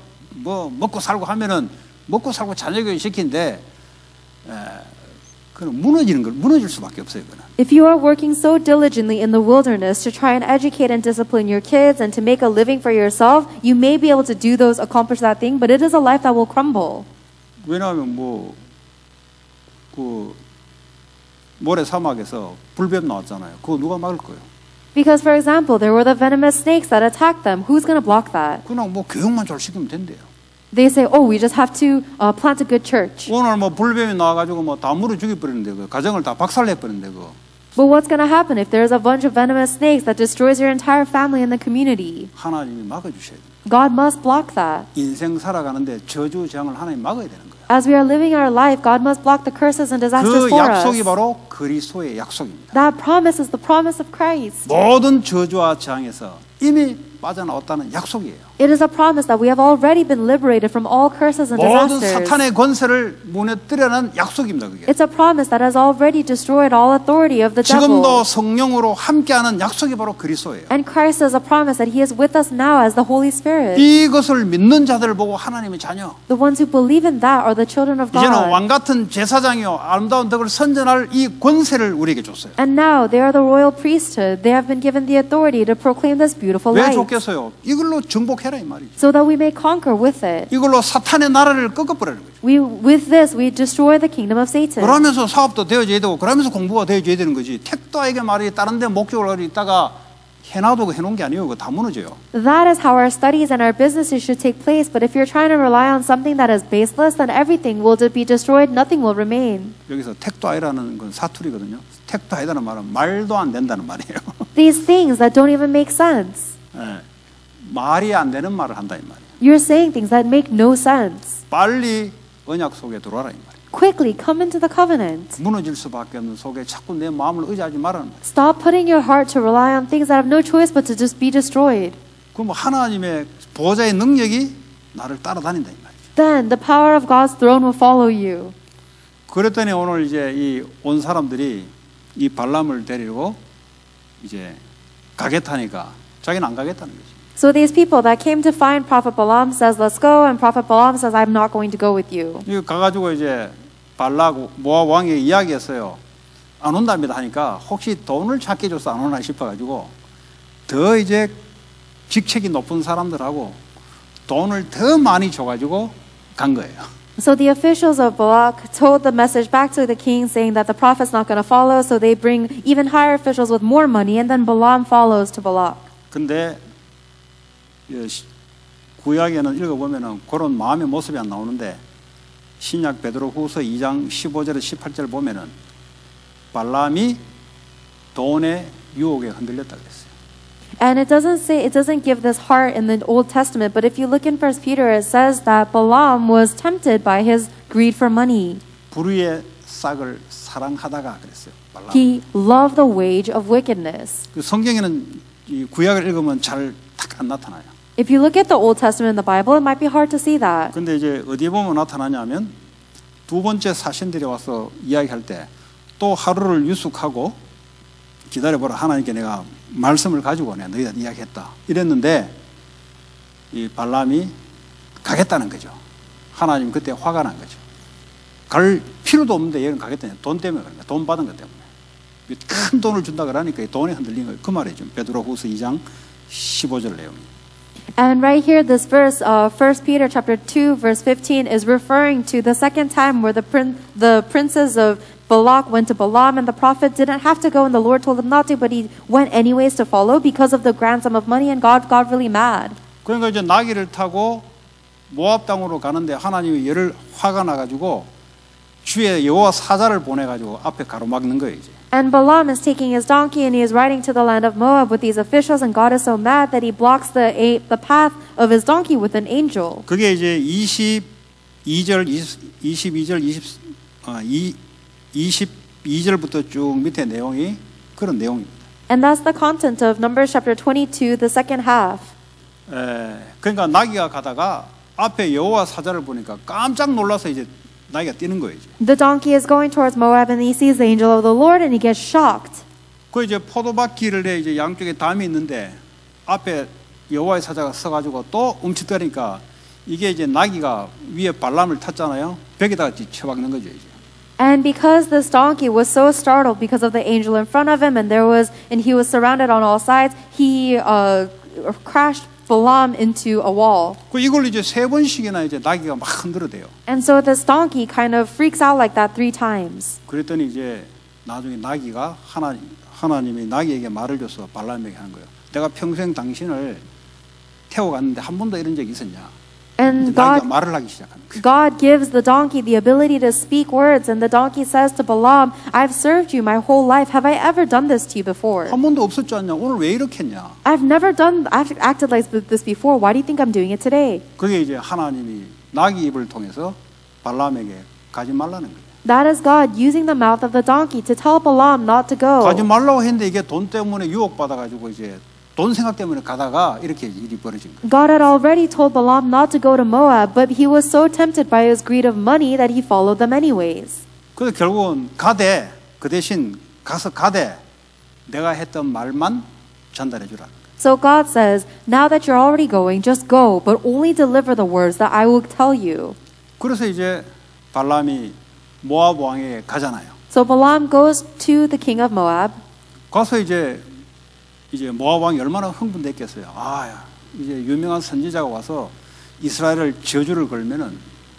Speaker 1: 뭐 먹고 살고 하면은 먹고 살고 자녀 교육 시킨데 그는 무너질 수밖에 없어요. 그는.
Speaker 2: If you are working so diligently in the wilderness to try and educate and discipline your kids and to make a living for yourself, you may be able to accomplish that thing, but it is a life that will crumble.
Speaker 1: 왜냐하면 그 모래 사막에서 불뱀 나왔잖아요. 그거 누가 막을 거예요?
Speaker 2: Because, for example, there were the venomous snakes that attacked them. Who's going to block that?
Speaker 1: 그냥 교육만 잘 시키면 된대요.
Speaker 2: They say, oh, we just have to plant a good church.
Speaker 1: 오늘 불뱀이 나와가지고 다 물어 죽여버리는데 그 가정을 다 박살내버리는데 그거.
Speaker 2: But what's going to happen if there's a bunch of venomous snakes that destroys your entire family and the community?
Speaker 1: 하나님이 막아주셔야 돼요.
Speaker 2: God must block that.
Speaker 1: 인생 살아가는데 저주 재앙을 하나님 막아야 되는 거예요.
Speaker 2: As we are living our life, God must block the curses and
Speaker 1: 그
Speaker 2: disasters for
Speaker 1: 약속이
Speaker 2: us.
Speaker 1: 바로 그리스도의 약속입니다.
Speaker 2: That promise is the promise of Christ.
Speaker 1: 모든 저주와 재앙에서 이미 빠져나왔다는 약속이에요.
Speaker 2: It is a promise that we have already been liberated from all curses and
Speaker 1: 모든
Speaker 2: disasters.
Speaker 1: 사탄의 권세를 무너뜨리는 약속입니다. 그게.
Speaker 2: It's a promise that has already destroyed all authority of the
Speaker 1: 지금도
Speaker 2: devil.
Speaker 1: 성령으로 함께하는 약속이 바로 그리스도예요.
Speaker 2: And Christ is a promise that He is with us now as the Holy Spirit.
Speaker 1: 이것을 믿는 자들을 보고 하나님의 자녀.
Speaker 2: The ones who believe in that are the children of
Speaker 1: 이제는
Speaker 2: God.
Speaker 1: 왕 같은 제사장이요 아름다운 덕을 선전할 이 권세를 우리에게 줬어요.
Speaker 2: And now they are the royal priesthood. They have been given the authority to proclaim this beautiful
Speaker 1: 왜
Speaker 2: light.
Speaker 1: 줬겠어요? 이걸로 정복해라 이 말이죠.
Speaker 2: So that we may conquer with it.
Speaker 1: 이걸로 사탄의 나라를 꺾어버리는 거죠.
Speaker 2: With this, we destroy the kingdom of Satan.
Speaker 1: 그러면서 사업도 되어져야 되고 그러면서 공부가 되어져야 되는 거지. 택도에게 말이 다른 데 목적을 가지고 있다가 해놔두고 해놓은 게 아니에요. 그거 다 무너져요.
Speaker 2: That is how our studies and our businesses should take place. But if you're trying to rely on something that is baseless, then everything will be destroyed. Nothing will remain.
Speaker 1: 여기서 택도아이라는 건 사투리거든요. 택도아이라는 말은 말도 안 된다는 말이에요.
Speaker 2: These things that don't even make sense.
Speaker 1: 네. 말이 안 되는 말을 한다 이 말이에요.
Speaker 2: You're saying things that make no sense.
Speaker 1: 빨리 언약 속에 들어와라 이 말이에요.
Speaker 2: Quickly come into the covenant.
Speaker 1: 무너질 수밖에 없는 속에 자꾸 내 마음을 의지하지 말라는 말이에요.
Speaker 2: Stop putting your heart to rely on things that have no choice but to just be destroyed.
Speaker 1: 그럼 하나님의 보호자의 능력이 나를 따라다닌다 이 말이에요.
Speaker 2: Then the power of God's throne will follow you.
Speaker 1: 그랬더니 오늘 이제 이 온 사람들이 이 발람을 데리고 이제 가겠다니까 자기는 안 가겠다는 거지.
Speaker 2: So these people that came to find Prophet Balaam says, let's go, and Prophet Balaam says, I'm not going to go with you.
Speaker 1: 이거 가가지고 이제 발락 모압 왕에게 이야기했어요. 안 온답니다 하니까 혹시 돈을 작게 줘서 안 오나 싶어가지고 더 이제 직책이 높은 사람들하고 돈을 더 많이 줘가지고 간 거예요.
Speaker 2: So the officials of Balak told the message back to the king saying that the prophet's not going to follow, so they bring even higher officials with more money, and then Balaam follows to Balak.
Speaker 1: 근데 구약에는 읽어보면은 그런 마음의 모습이 안 나오는데 신약 베드로후서 2장 15절에서 18절 보면은 발람이 돈의 유혹에 흔들렸다 그랬어요.
Speaker 2: And it doesn't give this heart in the Old Testament, but if you look in 1 Peter, it says that Balaam was tempted by his greed for money.
Speaker 1: 불의의 싹을 사랑하다가 그랬어요. 발람.
Speaker 2: He loved the wage of wickedness.
Speaker 1: 그 성경에는 이 구약을 읽으면 잘 딱 안 나타나요.
Speaker 2: If you look at the Old Testament in the Bible, it might be hard to see that.
Speaker 1: 근데 이제 어디에 보면 나타나냐면 두 번째 사신들이 와서 이야기할 때 또 하루를 유숙하고 기다려보라 하나님께 내가 말씀을 가지고 내가 너희한테 이야기했다 이랬는데 이 발람이 가겠다는 거죠. 하나님 그때 화가 난 거죠. 갈 필요도 없는데 얘는 가겠다니 돈 때문에 그런 거야. 돈 받은 것 때문에 큰 돈을 준다 그러니까 돈이 흔들린 거예요. 그 말이죠. 베드로후서 2장 15절 내용이.
Speaker 2: And right here, this verse, 1 Peter chapter 2, verse 15, is referring to the second time where the princes of Balak went to Balaam, and the prophet didn't have to go, and the Lord told him not to, but he went anyways to follow because of the grand sum of money, and God got really mad.
Speaker 1: 그러니까 이제 나귀를 타고 모압 땅으로 가는데 하나님이 열을 화가 나가지고 주의 여호와 사자를 보내가지고 앞에 가로막는 거예요 이제.
Speaker 2: And Balaam is taking his donkey and he is riding to the land of Moab with these officials, and God is so mad that he blocks the path of his donkey with an angel.
Speaker 1: 그게 이제 22절부터 쭉 밑에 내용이 그런 내용입니다.
Speaker 2: And that's the content of Numbers chapter 22, the second half.
Speaker 1: 그러니까 나귀가 가다가 앞에 여호와 사자를 보니까 깜짝 놀라서 이제 나귀가 뛰는 거예요. 이제.
Speaker 2: The donkey is going towards Moab and he sees the angel of the Lord and he gets shocked.
Speaker 1: 그 이제 포도밭 길에 이제 양쪽에 담이 있는데 앞에 여호와의 사자가 서가지고 또 움츠떠니까 이게 이제 나귀가 위에 발람을 탔잖아요. 벽에다가 쳐박는 거죠 이제.
Speaker 2: And because this donkey was so startled because of the angel in front of him, and he was surrounded on all sides, he crashed Balaam into a wall.
Speaker 1: 그 이걸 이제 세 번씩이나 이제 나귀가 막 흔들어대요.
Speaker 2: And so this donkey kind of freaks out like that 3 times.
Speaker 1: 그랬더니 이제 나중에 나귀가 하나님이 나귀에게 말을 줘서 발람에게 하는 거예요. 내가 평생 당신을 태워갔는데 한 번도 이런 적이 있었냐?
Speaker 2: And
Speaker 1: 나귀가 말을 하기 시작하는 거예요.
Speaker 2: God gives the donkey the ability to speak words, and the donkey says to Balaam, I've served you my whole life. Have I ever done this to you before?
Speaker 1: 한 번도 없었지 않냐? 오늘 왜 이렇게 했냐?
Speaker 2: I've acted like this before. Why do you think I'm doing it today?
Speaker 1: 그게 이제 하나님이 나귀 입을 통해서 발람에게 가지 말라는 거예요.
Speaker 2: That is God using the mouth of the donkey to tell Balaam not to go.
Speaker 1: 가지 말라고 했는데 이게 돈 때문에 유혹받아가지고 이제 돈 생각 때문에 가다가 이렇게 일이 벌어진 거예요.
Speaker 2: God had already told Balaam not to go to Moab, but he was so tempted by his greed of money that he followed them anyways.
Speaker 1: 그래서 결국은 가되 그 대신 가서 가되 내가 했던 말만 전달해 주라.
Speaker 2: So God says, now that you're already going, just go, but only deliver the words that I will tell you.
Speaker 1: 그래서 이제 발람이 모압 왕에게 가잖아요.
Speaker 2: So Balaam goes to the king of Moab.
Speaker 1: 가서 이제 모압 왕이 얼마나 흥분됐겠어요. 이제 유명한 선지자가 와서 이스라엘을 저주를 걸면은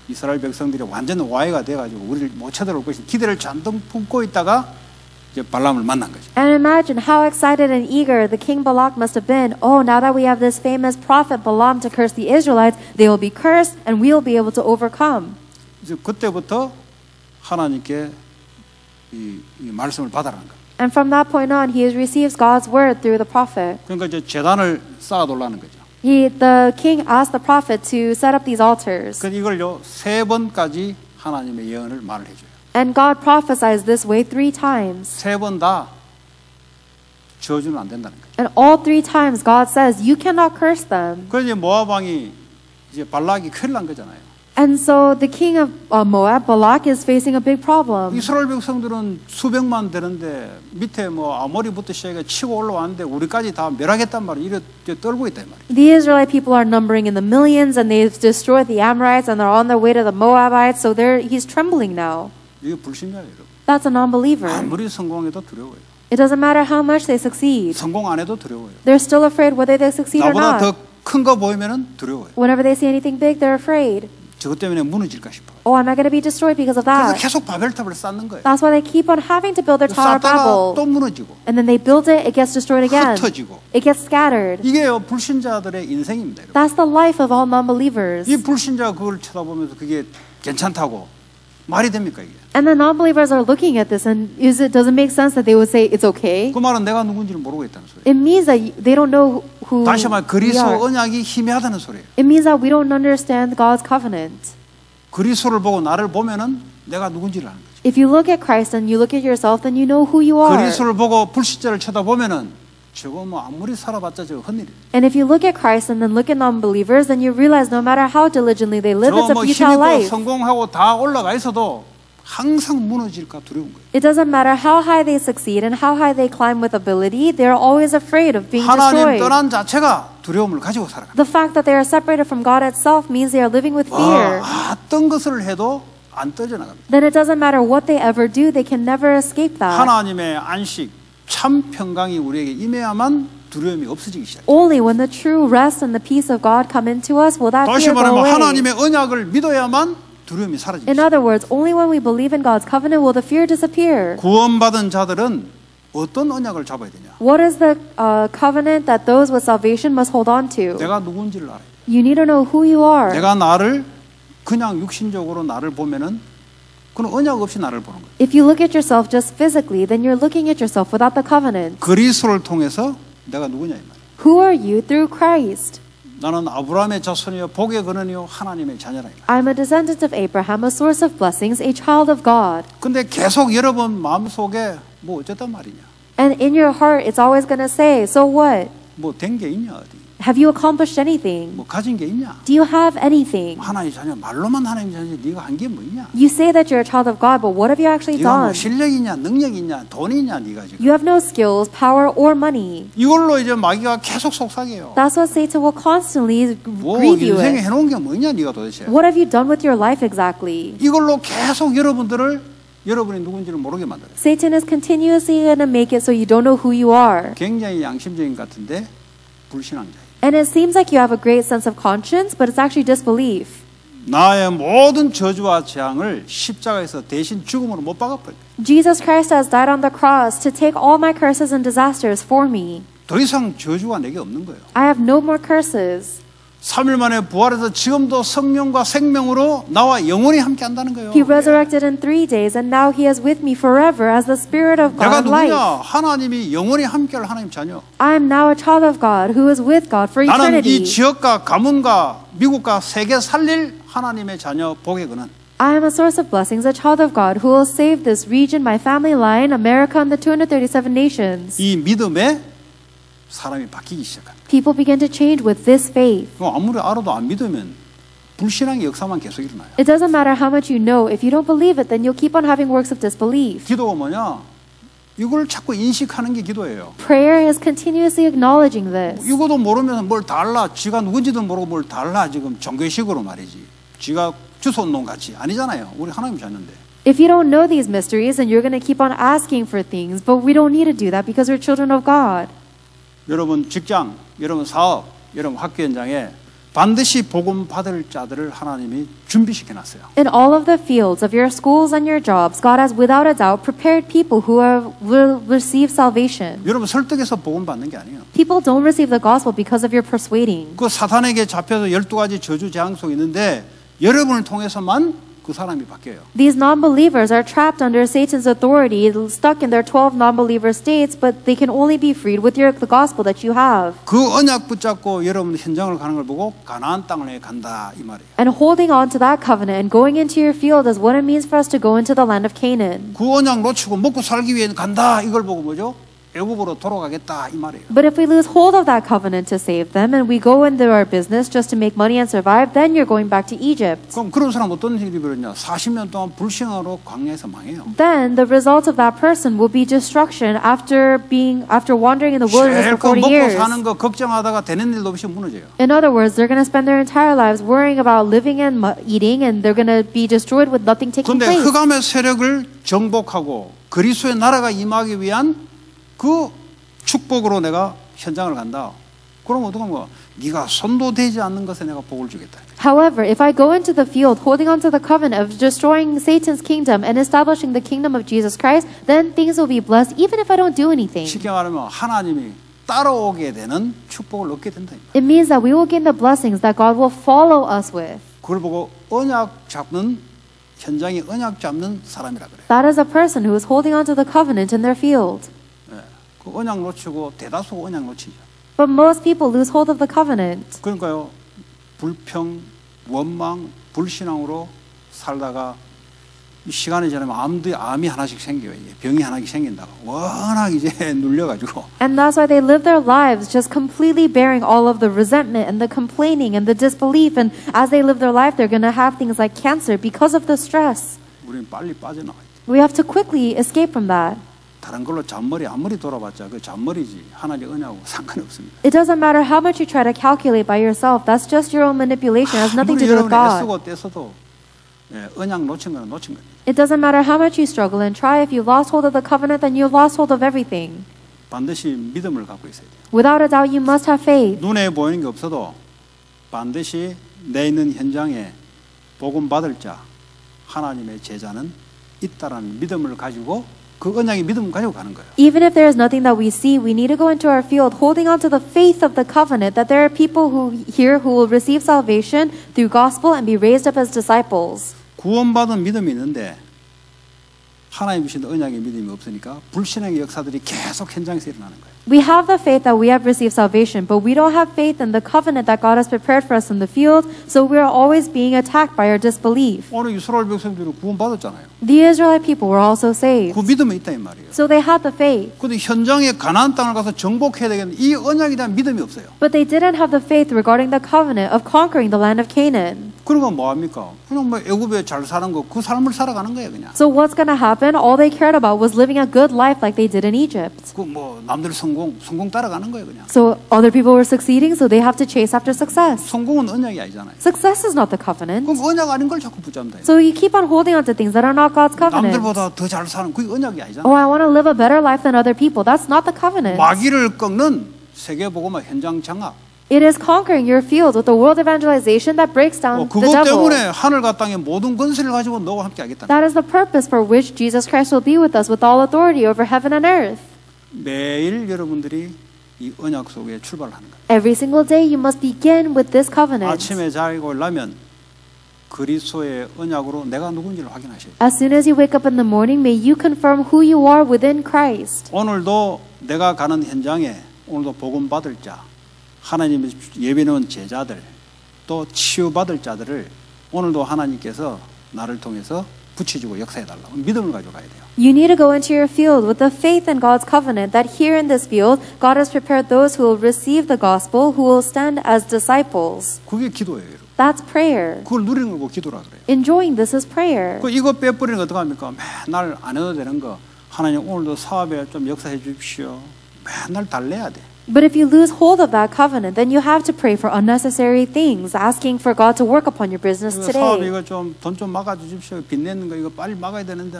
Speaker 1: 이스라엘 백성들이 완전 와해가 돼가지고 우리를 못 쳐들어올 것이 기대를 잔뜩 품고 있다가 이제 발람을 만난 거죠.
Speaker 2: And imagine how excited and eager the king Balak must have been. Oh, now that we have this famous prophet Balaam to curse the Israelites, they will be cursed and we'll be able to overcome.
Speaker 1: 이제 그때부터 하나님께 이 말씀을 받아라는 거예요.
Speaker 2: And from that point on, he receives God's word through the prophet.
Speaker 1: 그러니까 이제 제단을 쌓아놓으라는 거죠.
Speaker 2: The king asked the prophet to set up these altars.
Speaker 1: 그래서 이걸요 3번까지 하나님의 예언을 말을 해줘요.
Speaker 2: And God prophesies this way 3 times.
Speaker 1: 3번 다 저주는 안 된다는 거예요.
Speaker 2: And all 3 times God says, you cannot curse them.
Speaker 1: 그래서 이제 모압 왕이 이제 발락이 큰일 난 거잖아요.
Speaker 2: And so the king of Moab, Balak, is facing a big problem.
Speaker 1: 이스라엘 백성들은 수백만 되는데 밑에 뭐 아모리부터 시작해 치고 올라왔는데 우리까지 다 멸하겠단 말이에요. 이렇게 떨고 있단 말이에요.
Speaker 2: The Israelite people are numbering in the millions, and they've destroyed the Amorites, and they're on their way to the Moabites. So he's trembling now.
Speaker 1: 이게 불신자예요, 여러분.
Speaker 2: That's a non-believer.
Speaker 1: 아무리 성공해도 두려워요.
Speaker 2: It doesn't matter how much they succeed.
Speaker 1: 성공 안 해도 두려워요.
Speaker 2: They're still afraid whether they succeed or
Speaker 1: 나보다
Speaker 2: not.
Speaker 1: 더 큰 거 보이면은 두려워요.
Speaker 2: Whenever they see anything big, they're afraid.
Speaker 1: 저것 때문에 무너질까 싶어.
Speaker 2: Oh, am I going to be destroyed because of
Speaker 1: 그래서
Speaker 2: that?
Speaker 1: 계속 바벨탑을 쌓는 거예요.
Speaker 2: That's why they keep on having to build their Tower of
Speaker 1: 쌓다가
Speaker 2: Babel.
Speaker 1: 또 무너지고
Speaker 2: And then they build it, it gets destroyed again.
Speaker 1: 흩어지고.
Speaker 2: It gets scattered.
Speaker 1: 이게요 불신자들의 인생입니다. 여러분.
Speaker 2: That's the life of all non-believers.
Speaker 1: 이 불신자가 그걸 쳐다보면서 그게 괜찮다고 말이 됩니까 이게?
Speaker 2: And the non-believers are looking at this, and does it make sense that they would say it's okay?
Speaker 1: 그 말은 내가 누군지를 모르고 있다는 소리예요.
Speaker 2: It means that they don't know who
Speaker 1: 다시 말
Speaker 2: we
Speaker 1: 그리스도
Speaker 2: are.
Speaker 1: 언약이 희미하다는 소리예요.
Speaker 2: It means that we don't understand God's covenant.
Speaker 1: 그리스도를 보고 나를 보면은 내가 누군지를 아는 거죠.
Speaker 2: If you look at Christ and you look at yourself, then you know who you are.
Speaker 1: 그리스도를 보고 불신자를 쳐다보면은 저거 뭐 아무리 살아봤자 저거 헛일이에요.
Speaker 2: And if you look at Christ and then look at non-believers, then you realize no matter how diligently they live, it's
Speaker 1: 저거
Speaker 2: a
Speaker 1: 뭐
Speaker 2: futile
Speaker 1: 힘있고
Speaker 2: life.
Speaker 1: 성공하고 다 올라가 있어도 항상 무너질까 두려운 거예요.
Speaker 2: It doesn't matter how high they succeed and how high they climb with ability, they're always afraid of being
Speaker 1: 하나님
Speaker 2: destroyed.
Speaker 1: 떠난 자체가 두려움을 가지고 살아가요.
Speaker 2: The fact that they are separated from God itself means they are living with fear.
Speaker 1: 어떤 것을 해도 안 떠져나갑니다.
Speaker 2: Then it doesn't matter what they ever do, they can never escape that.
Speaker 1: 하나님의 안식, 참 평강이 우리에게 임해야만 두려움이 없어지기 시작해요.
Speaker 2: Only when the true rest and the peace of God come into us will that
Speaker 1: 다시
Speaker 2: fear go
Speaker 1: 말하면
Speaker 2: away.
Speaker 1: 하나님의 언약을 믿어야만 두려움이 사라집니다.
Speaker 2: In other words, only when we believe in God's covenant will the fear disappear.
Speaker 1: 구원받은 자들은 어떤 언약을 잡아야 되냐?
Speaker 2: What is the covenant that those with salvation must hold on to?
Speaker 1: 내가 누군지를 알아요.
Speaker 2: You need to know who you are.
Speaker 1: 내가 나를 그냥 육신적으로 나를 보면은 그건 언약 없이 나를 보는 거예요.
Speaker 2: If you look at yourself just physically, then you're looking at yourself without the covenant.
Speaker 1: 그리스도를 통해서 내가 누구냐 이 말이에요.
Speaker 2: Who are you through Christ?
Speaker 1: 나는 아브라함의 자손이요 복의 근원이요 하나님의 자녀라 이 말이에요.
Speaker 2: I'm a descendant of Abraham, a source of blessings, a child of God.
Speaker 1: 근데 계속 여러분 마음속에 뭐 어쨌단 말이냐?
Speaker 2: And in your heart, it's always going to say, so what?
Speaker 1: 뭐 된 게 있냐 어디?
Speaker 2: Have you accomplished anything?
Speaker 1: 뭐 가진 게 있냐?
Speaker 2: Do you have anything?
Speaker 1: 하나님 자녀 말로만 하나님 자녀 네가 한 게 뭐 있냐?
Speaker 2: You say that you're a child of God, but what have you actually
Speaker 1: 네가 뭐
Speaker 2: done?
Speaker 1: 실력이냐 능력이냐 돈이냐 네가 지금
Speaker 2: You have no skills, power, or money.
Speaker 1: 이걸로 이제 마귀가 계속 속삭여요.
Speaker 2: That's what Satan will constantly
Speaker 1: 뭐
Speaker 2: grieve you
Speaker 1: 인생에
Speaker 2: with.
Speaker 1: 해놓은 게 뭐냐 네가 도대체?
Speaker 2: What have you done with your life exactly?
Speaker 1: 이걸로 계속 여러분들을 여러분이 누군지를 모르게 만들어요.
Speaker 2: Satan is continuously going to make it so you don't know who you are.
Speaker 1: 굉장히 양심적인 것 같은데 불신앙자예요.
Speaker 2: And it seems like you have a great sense of conscience, but it's actually disbelief.
Speaker 1: 나의 모든 저주와 재앙을 십자가에서 대신 죽음으로 못 박아버려.
Speaker 2: Jesus Christ has died on the cross to take all my curses and disasters for me.
Speaker 1: 더 이상 저주가 내게 없는 거예요.
Speaker 2: I have no more curses.
Speaker 1: 3일 만에 부활해서 지금도 성령과 생명으로 나와 영원히 함께 한다는 거예요.
Speaker 2: He resurrected in 3 days, and now he is with me forever as the Spirit of
Speaker 1: 내가
Speaker 2: God of life.
Speaker 1: 누구냐? 하나님이 영원히 함께할 하나님 자녀.
Speaker 2: I am now a child of God who is with God for
Speaker 1: 나는 이
Speaker 2: eternity.
Speaker 1: 지역과 가문과 미국과 세계 살릴 하나님의 자녀 복의 근원.
Speaker 2: I am a source of blessings, a child of God who will save this region, my family line, America, and the 237 nations.
Speaker 1: 이 믿음에 사람이 바뀌기 시작합니다.
Speaker 2: People begin to change with this faith.
Speaker 1: 아무리 알아도 안 믿으면 불신앙의 역사만 계속 일어나요.
Speaker 2: It doesn't matter how much you know. If you don't believe it, then you'll keep on having works of disbelief.
Speaker 1: 기도가 뭐냐? 이걸 자꾸 인식하는 게 기도예요.
Speaker 2: Prayer is continuously acknowledging this.
Speaker 1: 이거도 모르면서 뭘 달라, 지가 누군지도 모르고 뭘 달라, 지금 종교식으로 말이지. 지가 주소운동 같이 아니잖아요. 우리 하나님 잤는데.
Speaker 2: If you don't know these mysteries, then you're going to keep on asking for things, but we don't need to do that because we're children of God.
Speaker 1: 여러분 직장, 여러분 사업, 여러분 학교 현장에 반드시 복음 받을 자들을 하나님이 준비시켜 놨어요.
Speaker 2: In all of the fields of your schools and your jobs, God has without a doubt prepared people who will receive salvation.
Speaker 1: 여러분 설득해서 복음 받는 게 아니에요.
Speaker 2: People don't receive the gospel because of your persuading.
Speaker 1: 그 사탄에게 잡혀서 12가지 저주 재앙 속에 있는데 여러분을 통해서만 그 사람이 바뀌어요.
Speaker 2: These non-believers are trapped under Satan's authority, stuck in their 12 non-believer states, but they can only be freed with the gospel that you have.
Speaker 1: 그 언약 붙잡고 여러분 현장을 가는 걸 보고 가나안 땅에 간다 이 말이에요.
Speaker 2: And holding on to that covenant and going into your field is what it means for us to go into the land of Canaan.
Speaker 1: 그 언약 놓치고 먹고 살기 위해 간다 이걸 보고 뭐죠? 애굽으로 돌아가겠다 이 말이에요.
Speaker 2: But if we lose hold of that covenant to save them and we go into our business just to make money and survive, then you're going back to Egypt.
Speaker 1: 그럼 그런 사람 어떤 일이 벌어졌냐? 40년 동안 불신앙으로 광야에서 망해요.
Speaker 2: Then the result of that person will be destruction after wandering in the wilderness for
Speaker 1: 실컷
Speaker 2: 40
Speaker 1: 먹고
Speaker 2: years.
Speaker 1: 사는 거 걱정하다가 되는 일도 없이 무너져요.
Speaker 2: In other words, they're going to spend their entire lives worrying about living and eating, and they're going to be destroyed with nothing taking
Speaker 1: 그런데
Speaker 2: place.
Speaker 1: 흑암의 세력을 정복하고 그리스도의 나라가 임하기 위한 그 축복으로 내가 현장을 간다. 그럼 어떡한 거야? 네가 손도 대지 않는 것에 내가 복을 주겠다.
Speaker 2: However, if I go into the field holding on to the covenant of destroying Satan's kingdom and establishing the kingdom of Jesus Christ, then things will be blessed even if I don't do anything.
Speaker 1: 쉽게 말하면 하나님이 따라오게 되는 축복을 얻게 된다.
Speaker 2: It means that we will gain the blessings that God will follow us with.
Speaker 1: 그걸 보고 언약 잡는 현장에 언약 잡는 사람이라 그래요.
Speaker 2: That is a person who is holding on to the covenant in their field.
Speaker 1: 그 언약 놓치고 대다수가 언약 놓치죠.
Speaker 2: But most people lose hold of the covenant.
Speaker 1: 그러니까요. 불평, 원망, 불신앙으로 살다가 시간이 지나면 암이 하나씩 생겨요. 병이 하나씩 생긴다고. 워낙 이제 눌려가지고.
Speaker 2: And that's why they live their lives just completely bearing all of the resentment and the complaining and the disbelief. And as they live their life, they're going to have things like cancer because of the stress.
Speaker 1: 우리는 빨리 빠져나와야 돼.
Speaker 2: We have to quickly escape from that.
Speaker 1: 다른 걸로 잔머리 아무리 돌아봤자 그 잔머리지 하나님 은혜하고 상관이 없습니다.
Speaker 2: It doesn't matter how much you try to calculate by yourself. That's just your own manipulation. It has nothing to
Speaker 1: 아무리
Speaker 2: do with
Speaker 1: 여러분이
Speaker 2: God.
Speaker 1: 애쓰고 떼서도 언약 놓친 거는 놓친 거예요.
Speaker 2: It doesn't matter how much you struggle and try. If you lost hold of the covenant, then you've lost hold of everything.
Speaker 1: 반드시 믿음을 갖고 있어야 돼요.
Speaker 2: Without a doubt, you must have faith.
Speaker 1: 눈에 보이는 게 없어도 반드시 내 있는 현장에 복음 받을 자 하나님의 제자는 있다라는 믿음을 가지고 그 언약의 믿음을 가지고 가는 거예요.
Speaker 2: Even if there is nothing that we see, we need to go into our field holding on to the faith of the covenant that there are people who will receive salvation through gospel and be raised up as disciples.
Speaker 1: 구원받은 믿음이 있는데 하나님 주신 언약의 믿음이 없으니까 불신앙의 역사들이 계속 현장에서 일어나는 거예요.
Speaker 2: We have the faith that we have received salvation, but we don't have faith in the covenant that God has prepared for us in the field, so we are always being attacked by our disbelief.
Speaker 1: 오늘 이스라엘 백성들이 구원받았잖아요.
Speaker 2: The Israelite people were also saved.
Speaker 1: 그 믿음이 있다 이 말이에요.
Speaker 2: So they had the faith.
Speaker 1: 근데 현장에 가나안 땅을 가서 정복해야 되겠는데 이 언약에 대한 믿음이 없어요.
Speaker 2: But they didn't have the faith regarding the covenant of conquering the land of Canaan.
Speaker 1: 그러면 뭐 합니까? 그냥 뭐 애굽에 잘 사는 거 그 삶을 살아가는 거예요, 그냥.
Speaker 2: So what's going to happen? All they cared about was living a good life like they did in Egypt.
Speaker 1: 그 뭐 남들 성공 따라가는 거예요, 그냥.
Speaker 2: So other people were succeeding, so they have to chase after success.
Speaker 1: 성공은 언약이 아니잖아요.
Speaker 2: Success is not the covenant.
Speaker 1: 그럼 언약 아닌 걸 자꾸 붙잡는다.
Speaker 2: So you keep on holding on to things that are not God's covenant.
Speaker 1: 남들보다 더 잘 사는 그게 언약이 아니잖아요.
Speaker 2: Oh, I want to live a better life than other people. That's not the covenant.
Speaker 1: 마귀를 꺾는 세계복음화 현장 장악.
Speaker 2: It is conquering your field with the world evangelization that breaks down the
Speaker 1: 그것
Speaker 2: devil.
Speaker 1: 때문에 하늘과 땅의 모든 권세를 가지고 너와 함께 하겠다.
Speaker 2: That is the purpose for which Jesus Christ will be with us with all authority over heaven and earth.
Speaker 1: 매일 여러분들이 이 언약 속에 출발하는 거예요.
Speaker 2: Every single day you must begin with this covenant.
Speaker 1: 아침에 자고 일어나면 그리스도의 언약으로 내가 누군지를 확인하셔야 돼요.
Speaker 2: As soon as you wake up in the morning, may you confirm who you are within Christ.
Speaker 1: 오늘도 내가 가는 현장에 오늘도 복음 받을 자, 하나님의 예비놓은 제자들, 또 치유받을 자들을 오늘도 하나님께서 나를 통해서 붙여주고 역사해달라고 믿음을 가지고 가야 돼요.
Speaker 2: You need to go into your field with the faith in God's covenant that here in this field, God has prepared those who will receive the gospel, who will stand as disciples.
Speaker 1: 그게 기도예요, 여러분.
Speaker 2: That's prayer.
Speaker 1: 그걸 누리는 거고 기도라 그래요.
Speaker 2: Enjoying this is prayer.
Speaker 1: 그 이거 빼버리는 거 어떡합니까? 맨날 안 해도 되는 거. 하나님 오늘도 사업에 좀 역사해 주십시오. 맨날 달래야 돼.
Speaker 2: But if you lose hold of that covenant, then you have to pray for unnecessary things, asking for God to work upon your business
Speaker 1: 사업
Speaker 2: today.
Speaker 1: 이거 좀 돈 좀 막아 주십시오. 빚 내는 거 이거 빨리 막아야 되는데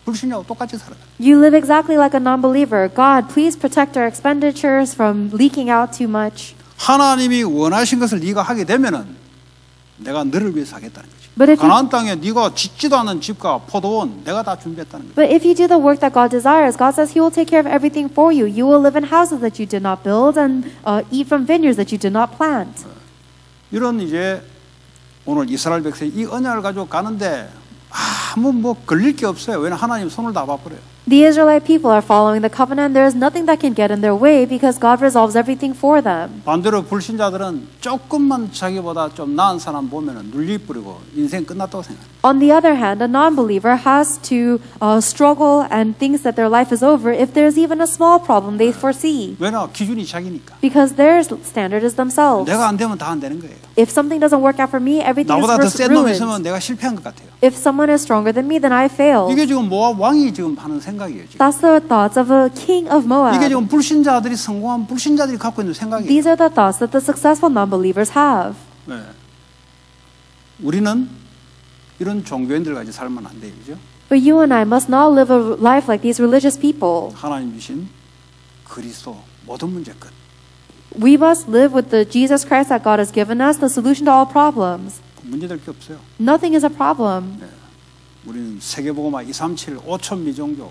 Speaker 1: 불신자하고 똑같이 살아요.
Speaker 2: You live exactly like a non-believer. God, please protect our expenditures from leaking out too much.
Speaker 1: 하나님이 원하신 것을 네가 하게 되면은 내가 너를 위해서 하겠다는 거지.
Speaker 2: But if you,
Speaker 1: 가나안 땅에 네가 짓지도 않은 집과 포도원 내가 다 준비했다는 거지.
Speaker 2: but if you do the work that God desires, God says He will take care of everything for you. You will live in houses that you did not build and eat from vineyards that you did not plant.
Speaker 1: 이런 이제 오늘 이스라엘 백성이 이 언약을 가지고 가는데 아무 뭐 걸릴 게 없어요. 왜냐하면 하나님 손을 다 봐버려요.
Speaker 2: The Israelite people are following the covenant. There is nothing that can get in their way because God resolves everything for them.
Speaker 1: 반대로 불신자들은 조금만 자기보다 좀 나은 사람 보면은 눌리 뿌리고 인생 끝났다고 생각해요.
Speaker 2: On the other hand, a non-believer has to struggle and thinks that their life is over if there's even a small problem they foresee.
Speaker 1: 왜냐 기준이 자기니까.
Speaker 2: Because their standard is themselves.
Speaker 1: 내가 안 되면 다 안 되는 거예요.
Speaker 2: If something doesn't work out for me, everything
Speaker 1: 나보다 더
Speaker 2: is
Speaker 1: 센 놈이
Speaker 2: ruined.
Speaker 1: 있으면 내가 실패한 것 같아요.
Speaker 2: If someone is stronger than me, then I failed.
Speaker 1: 이게 지금 모압 왕이 지금 하는 생각이에요. 지금.
Speaker 2: That's the thoughts of a king of
Speaker 1: 이게
Speaker 2: Moab.
Speaker 1: 지금 불신자들이 성공한 불신자들이 갖고 있는 생각이에요.
Speaker 2: These are the thoughts that the successful non-believers have.
Speaker 1: 네. 우리는 이런 종교인들 가지고 살면 안 돼요, 그죠?
Speaker 2: But you and I must not live a life like these religious people.
Speaker 1: 하나님 주신 그리스도 모든 문제 끝.
Speaker 2: We must live with the Jesus Christ that God has given us, the solution to all problems.
Speaker 1: 문제될 게 없어요.
Speaker 2: Nothing is a problem.
Speaker 1: 우리는 세계복음화 237 5천 미종교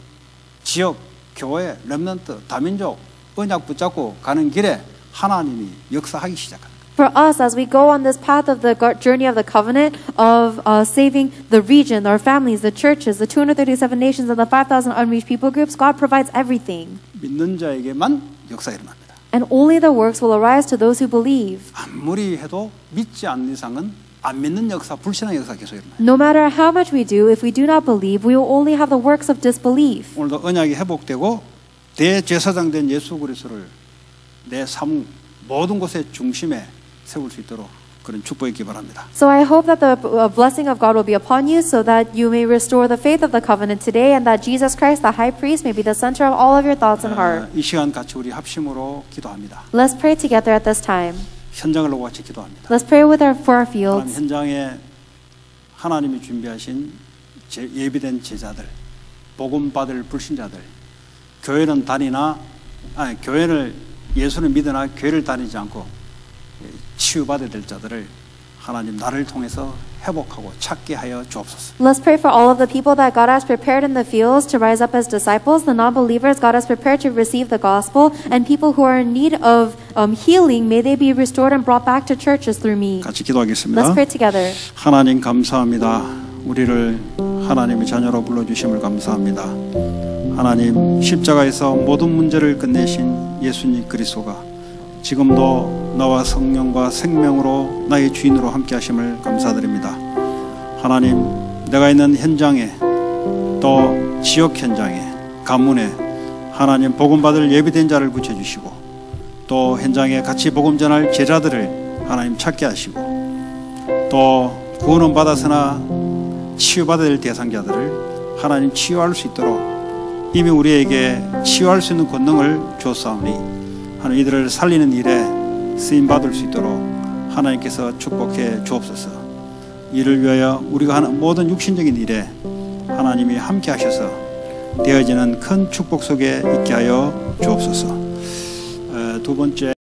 Speaker 1: 지역 교회 렘넌트 다민족 언약 붙잡고 가는 길에 하나님이 역사하기 시작합니다.
Speaker 2: For us, as we go on this path of the journey of the covenant of saving the region, our families, the churches, the 237 nations, and the 5,000 unreached people groups, God provides everything.
Speaker 1: 믿는 자에게만 역사 일어납니다.
Speaker 2: And only the works will arise to those who believe.
Speaker 1: 아무리 해도 믿지 않는 이상은 안 믿는 역사, 불신한 역사 계속 일어나요.
Speaker 2: No matter how much we do, if we do not believe, we will only have the works of disbelief.
Speaker 1: 오늘도 언약이 회복되고 대제사장 된 예수 그리스도를 내 삶 모든 곳의 중심에 세울 수 있도록 그런 축복이 있기 바랍니다.
Speaker 2: So I hope that the blessing of God will be upon you so that you may restore the faith of the covenant today and that Jesus Christ, the high priest, may be the center of all of your thoughts and heart.
Speaker 1: 이 시간 같이 우리 합심으로 기도합니다.
Speaker 2: Let's pray together at this time.
Speaker 1: 현장을 놓고 같이 기도합니다.
Speaker 2: Let's pray for our
Speaker 1: 하나님
Speaker 2: fields.
Speaker 1: 현장에 하나님이 준비하신 예비된 제자들, 복음 받을 불신자들, 교회는 다니나 교회를 예수를 믿으나 교회를 다니지 않고 치유받아야 될 자들을 하나님 나를 통해서 회복하고 찾게 하여 주옵소서.
Speaker 2: Let's pray for all of the people that God has prepared in the fields to rise up as disciples, the non-believers God has prepared to receive the gospel, and people who are in need of healing, may they be restored and brought back to churches through me.
Speaker 1: 같이 기도하겠습니다.
Speaker 2: Let's pray together.
Speaker 1: 하나님 감사합니다. 우리를 하나님의 자녀로 불러주심을 감사합니다. 하나님 십자가에서 모든 문제를 끝내신 예수님 그리스도가 지금도 나와 성령과 생명으로 나의 주인으로 함께 하심을 감사드립니다. 하나님 내가 있는 현장에 또 지역 현장에 가문에 하나님 복음 받을 예비된 자를 붙여주시고 또 현장에 같이 복음 전할 제자들을 하나님 찾게 하시고 또 구원은 받았으나 치유받아야 될 대상자들을 하나님 치유할 수 있도록 이미 우리에게 치유할 수 있는 권능을 주었사오니 하나님 이들을 살리는 일에 쓰임받을 수 있도록 하나님께서 축복해 주옵소서. 이를 위하여 우리가 하는 모든 육신적인 일에 하나님이 함께 하셔서 되어지는 큰 축복 속에 있게 하여 주옵소서. 두 번째